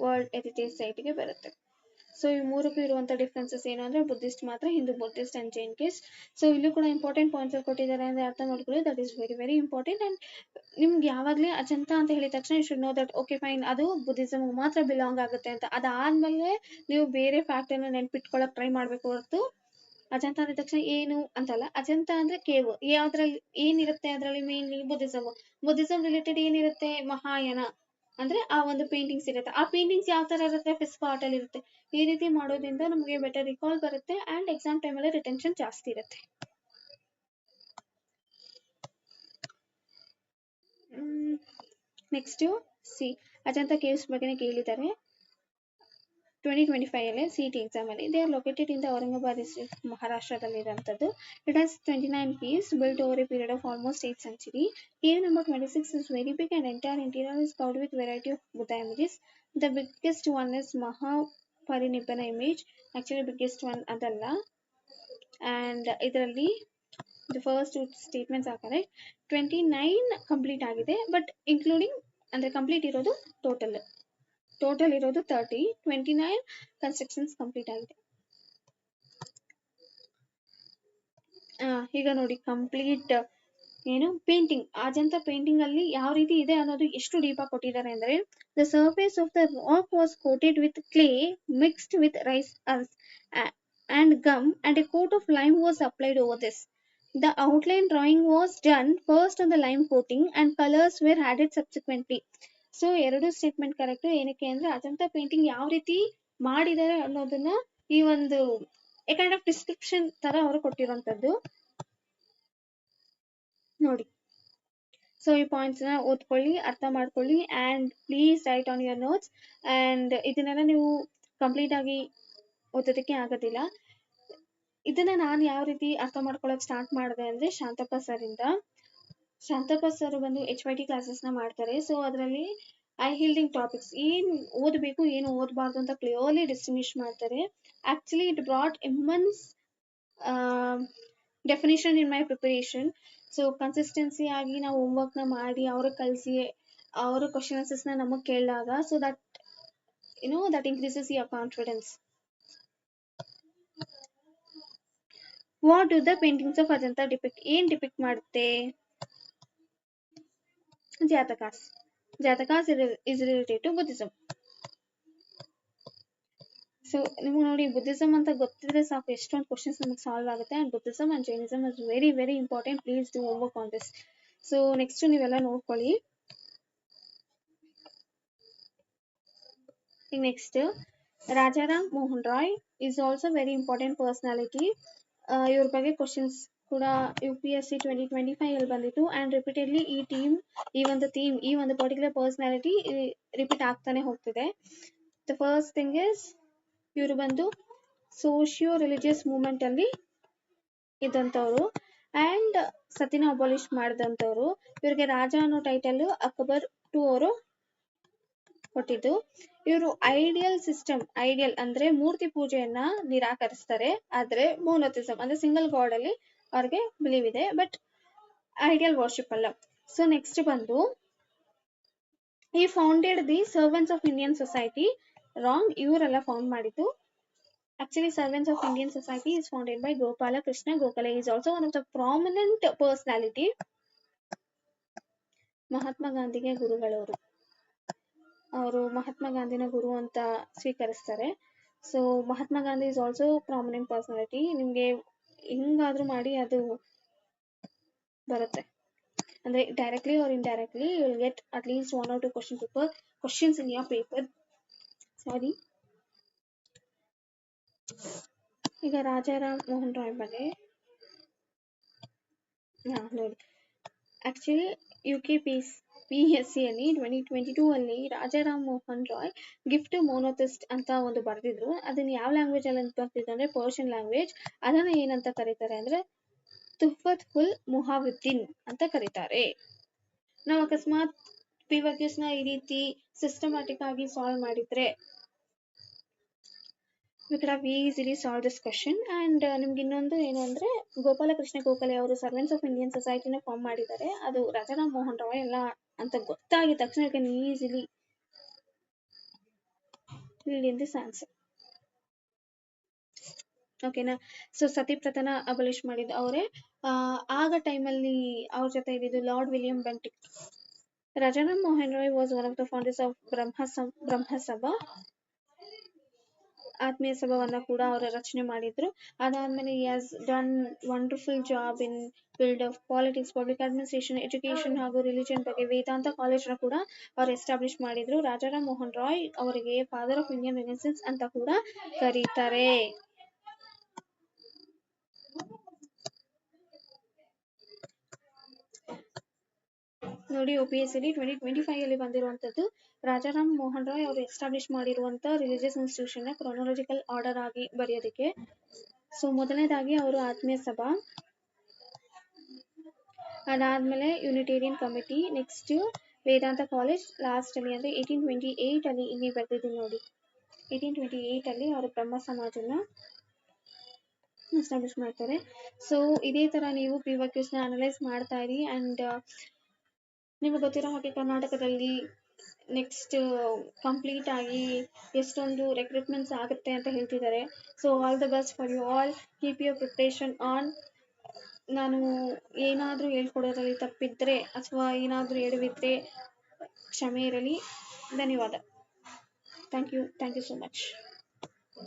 ವರ್ಲ್ಡ್ ಹೆರಿಟೇಜ್ ಸೈಟ್ ಗೆ ಬರುತ್ತೆ. ಸೊ ಈ ಮೂರಕ್ಕೂ ಇರುವಂತ ಡಿಫ್ರೆನ್ಸಸ್ ಏನು ಅಂದ್ರೆ ಬುದ್ಧಿಸ್ಟ್ ಮಾತ್ರ, Hindu, Buddhist and Jain caves. So ಇಲ್ಲೂ ಕೂಡ ಇಂಪಾರ್ಟೆಂಟ್ ಪಾಯಿಂಟ್ಸ್ ಕೊಟ್ಟಿದ್ದಾರೆ ಅಂದ್ರೆ ಅರ್ಥ ಮಾಡ್ಕೊಳ್ಳಿ. That is very very important. And ನಿಮ್ಗೆ ಯಾವಾಗ್ಲೇ ಅಜಂತ ಅಂತ ಹೇಳಿದ ತಕ್ಷಣ you should know that okay fine ಅದು ಬುದ್ಧಿಸಮ್ ಮಾತ್ರ ಬಿಲಾಂಗ್ ಆಗುತ್ತೆ ಅಂತ. ಅದಾದ್ಮೇಲೆ ನೀವು ಬೇರೆ ಫ್ಯಾಕ್ಟ್ ಅನ್ನ ನೆನ್ಪಿಟ್ಕೊಳಕ್ ಟ್ರೈ ಮಾಡ್ಬೇಕು ಹೊರತು ಅಜಂತ ಅಂದ ತಕ್ಷಣ ಏನು ಅಂತಲ್ಲ. ಅಜಂತ ಅಂದ್ರೆ ಕೇವ್. ಯಾವ್ದ್ರಲ್ಲಿ ಏನಿರುತ್ತೆ ಅದ್ರಲ್ಲಿ ಮೇನ್ಲಿ ಬುದ್ಧಿಸಮ್ ರಿಲೇಟೆಡ್ ಏನಿರುತ್ತೆ, ಮಹಾಯಾನ ಅಂದ್ರೆ ಆ ಒಂದು ಪೇಂಟಿಂಗ್ಸ್ ಇರುತ್ತೆ. ಆ ಪೇಂಟಿಂಗ್ಸ್ ಯಾವ ತರ ಇರುತ್ತೆ, ಫಿಸ್ಕೋ ಆರ್ಟ್ ಅಲ್ಲಿ ಇರುತ್ತೆ. ಈ ರೀತಿ ಮಾಡೋದ್ರಿಂದ ನಮಗೆ ಬೆಟರ್ ರಿಕಾಲ್ ಬರುತ್ತೆ ಅಂಡ್ ಎಕ್ಸಾಮ್ ಟೈಮಲ್ಲಿ ರಿಟೆನ್ಷನ್ ಜಾಸ್ತಿ ಇರುತ್ತೆ. ನೆಕ್ಸ್ಟ್ ಸಿ ಅಜಂತಾ ಕೇವ್ಸ್ ಬಗ್ಗೆ ಕೇಳಿದ್ದಾರೆ 2025 ಅಲ್ಲಿ CET ಎಕ್ಸಾಮ್ ಅಲ್ಲಿ. They are located in the Aurangabad district, ಮಹಾರಾಷ್ಟ್ರದಲ್ಲಿ ಇರುವಂತದ್ದು. It has 29 caves built over a period of almost 8 century. Cave number 26 is very big and entire interior is covered with variety of Buddha images. The biggest one is Mahaparinibbana image. Actually biggest one ಅದಲ್ಲ. And ಇದರಲ್ಲಿ the first two statements are correct. 29 complete ಆಗಿದೆ, but including ಅಂದ್ರೆ complete ಇರೋದು total ಇರೋದು 30, 29 constructions complete ಆಗಿದೆ. ಈಗ ನೋಡಿ complete ಏನು ಪೇಂಟಿಂಗ್, ಅಜಂತಾ ಪೇಂಟಿಂಗ್ ಅಲ್ಲಿ ಯಾವ ರೀತಿ ಇದೆ ಅನ್ನೋದು ಎಷ್ಟು ಡೀಪ್ ಆಗಿ ಕೊಟ್ಟಿದ್ದಾರೆ ಅಂದ್ರೆ, the surface of the rock was coated with clay mixed with rice earth and gum and a coat of lime was applied over this. The outline drawing was done first on the lime coating and colors were added subsequently. So ಎರಡು statement correct. ಏನಕ್ಕೆ ಅಂದ್ರೆ Ajanta painting ಯಾವ ರೀತಿ ಮಾಡಿದ್ದಾರೆ ಅನ್ನೋದನ್ನ ಈ ಒಂದು kind of description ತರ ಅವರು ಕೊಟ್ಟಿರುವಂತದ್ದು ನೋಡಿ. ಸೊ ಈ ಪಾಯಿಂಟ್ಸ್ ನ ಓದ್ಕೊಳ್ಳಿ, ಅರ್ಥ ಮಾಡ್ಕೊಳ್ಳಿ and please right on your notes. And ಇದನ್ನೆಲ್ಲ ನೀವು ಕಂಪ್ಲೀಟ್ ಆಗಿ ಓದೋದಕ್ಕೆ ಆಗೋದಿಲ್ಲ. ಇದನ್ನ ನಾನು ಯಾವ ರೀತಿ ಅರ್ಥ ಮಾಡ್ಕೊಳಕ್ ಸ್ಟಾರ್ಟ್ ಮಾಡಿದೆ ಅಂದ್ರೆ ಶಾಂತಪ್ಪ ಸರ್ ಇಂದ. ಶಾಂತಪ್ಪ ಸರ್ ಬಂದು HYT ಕ್ಲಾಸಸ್ ನ ಮಾಡ್ತಾರೆ. ಸೊ ಅದರಲ್ಲಿ ಐ ಹೀಲ್ಡಿಂಗ್ ಟಾಪಿಕ್ಸ್ ಏನ್ ಓದಬೇಕು ಏನು ಓದಬಾರ್ದು ಅಂತ ಕ್ಲಿಯರ್ಲಿ ಡಿಸ್ಟಿಂಗ್ವಿಶ್ ಮಾಡ್ತಾರೆ. Actually it brought immense definition in my preparation. So consistency ಆಗಿ ನಾವು ಹೋಮ್ವರ್ಕ್ ನ ಮಾಡಿ ಅವ್ರಿಗೆ ಕಲಿಸಿ ಅವರು ಕ್ವಶನ್ ಆನ್ಸರ್ಸ್ ನ ನಮಗ್ ಕೇಳಿದಾಗ, so that that increases your confidence. What do the paintings of Ajanta depict? ಏನ್ ಡಿಪಿಕ್ಟ್ ಮಾಡುತ್ತೆ? Jatakas. Jatakas is related to Buddhism. So ನಿಮ್ಗೆ ನೋಡಿ ಬುದ್ಧಿಸಂ ಅಂತ ಗೊತ್ತಿದ್ರೆ ಸಾಕು, ಎಷ್ಟೊಂದು ಕ್ವಶನ್ಸ್ ನಮಗೆ ಸಾಲ್ವ್ ಆಗುತ್ತೆ. And Buddhism and Jainism is very very important. Please do homework on this. So next ನೀವೆಲ್ಲ ನೋಡ್ಕೊಳ್ಳಿ. Next Rajaram Mohan Roy is also very important personality. ಇವ್ರ ಬಗ್ಗೆ ಕ್ವಶನ್ಸ್ ಕೂಡ UPSC 2025 ಅಲ್ಲಿ ಬಂದಿತ್ತು. ಅಂಡ್ ರಿಪೀಟೆಡ್ಲಿ ಈ ಒಂದು ಪರ್ಟಿಕ್ಯುಲರ್ ಪರ್ಸನಾಲಿಟಿ ರಿಪೀಟ್ ಆಗ್ತಾನೆ ಹೋಗ್ತಿದೆ. ದ ಫಸ್ಟ್ ಥಿಂಗ್ ಇಸ್ ಇವರು ಬಂದು ಸೋಶಿಯೋ ರಿಲಿಜಿಯಸ್ ಮೂವ್ಮೆಂಟ್ ಅಲ್ಲಿ ಇದ್ದಂಥವ್ರು ಅಂಡ್ ಸತಿನ ಅಬಾಲಿಷ್ ಮಾಡಿದಂಥವ್ರು. ಇವ್ರಿಗೆ ರಾಜ ಅನ್ನೋ ಟೈಟಲ್ ಅಕ್ಬರ್ II ಅವರು ಕೊಟ್ಟಿದ್ದು. ಇವರು ಐಡಿಯಲ್ ಅಂದ್ರೆ ಮೂರ್ತಿ ಪೂಜೆಯನ್ನ ನಿರಾಕರಿಸ್ತಾರೆ. ಆದ್ರೆ ಮೋನೋಥಿಸಂ ಅಂದ್ರೆ ಸಿಂಗಲ್ ಗಾಡ್ ಅಲ್ಲಿ ಅವ್ರಿಗೆ ಬಿಲೀವ್ ಇದೆ, ಬಟ್ ಐಡಿಯಲ್ ವರ್ಷಿಪ್ ಅಲ್ಲ. ಸೊ ನೆಕ್ಸ್ಟ್ ಬಂದು ಈ founded the servants of Indian society. Wrong, ಇವರೆಲ್ಲ ಫೌಂಡ್ ಮಾಡಿದ್ದು. Actually, Servants of Indian Society is founded by Gopala Krishna Gokhale. He is also one of the prominent personality. Mahatma ಗಾಂಧಿಗೆ ಗುರುಗಳವರು. ಅವರು ಮಹಾತ್ಮ ಗಾಂಧಿನ ಗುರು ಅಂತ ಸ್ವೀಕರಿಸ್ತಾರೆ. So Mahatma Gandhi is also prominent personality. ನಿಮ್ಗೆ ಹಿಂಗಾದ್ರೂ ಮಾಡಿ ಅದು ಬರುತ್ತೆ, ಅಂದ್ರೆ directly or indirectly you will get at least 1 or 2 questions in your paper. Sorry. ಈಗ ರಾಜಾರಾಮ್ ಮೋಹನ್ ರಾಯ್ ಬಗ್ಗೆ ನೋಡಿ. ಆಕ್ಚುಲಿ UKPSC ಅಲ್ಲಿ 2022 ಅಲ್ಲಿ ರಾಜಾರಾಮ್ ಮೋಹನ್ ರಾಯ್ ಗಿಫ್ಟ್ ಮೋನೋಥಿಸ್ಟ್ ಅಂತ ಒಂದು ಬರ್ದಿದ್ರು. ಅದನ್ನ ಯಾವ ಲ್ಯಾಂಗ್ವೇಜ್ ಅಲ್ಲಿ ಅಂತ ಬರ್ತಿದ್ರು ಅಂದ್ರೆ ಪರ್ಷಿಯನ್ ಲ್ಯಾಂಗ್ವೇಜ್. ಅದನ್ನ ಏನಂತ ಕರೀತಾರೆ ಅಂದ್ರೆ ತುಫ್ಫತುಲ್ ಮುಹಾವಿದ್ದೀನ್ ಅಂತ ಕರೀತಾರೆ. ನಾವು ಅಕಸ್ಮಾತ್ PYQs ನ ಈ ರೀತಿ ಸಿಸ್ಟಮ್ಯಾಟಿಕ್ ಆಗಿ ಸಾಲ್ವ್ ಮಾಡಿದ್ರೆ we could have easily solved this question. And ನಿಮ್ಗೆ ಇನ್ನೊಂದು ಏನು ಅಂದ್ರೆ ಗೋಪಾಲ ಕೃಷ್ಣ ಗೋಖಲೆ ಅವರು ಸರ್ವೆಂಟ್ಸ್ ಆಫ್ ಇಂಡಿಯನ್ ಸೊಸೈಟಿನ ಫಾರ್ಮ್ ಮಾಡಿದ್ದಾರೆ. ಅದು ರಾಜಾರಾಮ್ ಮೋಹನ್ ರಾಯ್ ಎಲ್ಲ ಅಂತ ಗೊತ್ತಾಗಿದ ತಕ್ಷಣ you can easily read in this answer. ಓಕೆನಾ. ಸೊ ಸತಿಪ್ರಥನ ಅಬಲಿಷ್ ಮಾಡಿದ್ದು ಅವರೇ. ಆಗ ಟೈಮಲ್ಲಿ ಅವ್ರ ಜೊತೆ ಇದ್ದಿದ್ದು lord William Bentinck. Rajaram Mohan Roy was one of the founders of Brahmo Sabha. Atmiya ಸಭಾವನ್ನ ಕೂಡ ಅವರು ರಚನೆ ಮಾಡಿದ್ರು. ಅದಾದ್ಮೇಲೆ he has done wonderful job in field of politics, public administration, education ಹಾಗೂ ರಿಲಿಜನ್ ಬಗ್ಗೆ ವೇದಾಂತ ಕಾಲೇಜ್ ನ ಕೂಡ ಅವ್ರು ಎಸ್ಟಾಬ್ಲಿಷ್ ಮಾಡಿದ್ರು. ರಾಜಾರಾಮ್ ಮೋಹನ್ ರಾಯ್ ಅವರಿಗೆ ಫಾದರ್ ಆಫ್ ಇಂಡಿಯನ್ ರೆನೆಸೆನ್ಸ್ ಅಂತ ಕೂಡ ಕರೀತಾರೆ. ನೋಡಿ OPSC 2025 ಅಲ್ಲಿ ಬಂದಿರುವಂತದ್ದು ರಾಜಾರಾಮ್ ಮೋಹನ್ ರಾಯ್ ಅವರು ಎಸ್ಟಾಬ್ಲಿಷ್ ಮಾಡಿರುವಂತ ರಿಲಿಜಿಯಸ್ ಇನ್ಸ್ಟಿಟ್ಯೂಷನ್ ನ ಕ್ರೊನಾಲಜಿಕಲ್ ಆರ್ಡರ್ ಆಗಿ ಬರೆಯೋದಕ್ಕೆ. ಸೊ ಮೊದಲನೇದಾಗಿ ಅವರು ಆತ್ಮೀಯ ಸಭಾ, ಅದಾದ್ಮೇಲೆ ಯುನಿಟೇರಿಯನ್ ಕಮಿಟಿ, ನೆಕ್ಸ್ಟ್ ವೇದಾಂತ ಕಾಲೇಜ್, ಲಾಸ್ಟ್ ಅಲ್ಲಿ ಅಂದ್ರೆ 1828 ಅಲ್ಲಿ ಇಲ್ಲಿ ಬರ್ತಿದ್ದೀನಿ ನೋಡಿ. 1828 ಅಲ್ಲಿ ಅವರು ಬ್ರಹ್ಮ ಸಮಾಜನ ಎಸ್ಟಾಬ್ಲಿಷ್ ಮಾಡ್ತಾರೆ. ಸೊ ಇದೇ ತರ ನೀವು PYQs ನ ಅನಲೈಸ್ ಮಾಡ್ತಾ ಇರಿ. ಅಂಡ್ ನಿಮಗೆ ಗೊತ್ತಿರೋ ಹಾಗೆ ಕರ್ನಾಟಕದಲ್ಲಿ ನೆಕ್ಸ್ಟ್ ಕಂಪ್ಲೀಟ್ ಆಗಿ ಎಷ್ಟೊಂದು ರೆಕ್ರೂಟ್ಮೆಂಟ್ಸ್ ಆಗುತ್ತೆ ಅಂತ ಹೇಳ್ತಿದ್ದಾರೆ. So all the best for you all, keep your preparation on. ನಾನು ಏನಾದರೂ ಹೇಳ್ಕೊಡೋದ್ರಲ್ಲಿ ತಪ್ಪಿದ್ರೆ ಅಥವಾ ಏನಾದರೂ ಎಡವಿದ್ರೆ ಕ್ಷಮೆ ಇರಲಿ. ಧನ್ಯವಾದ. Thank you so much.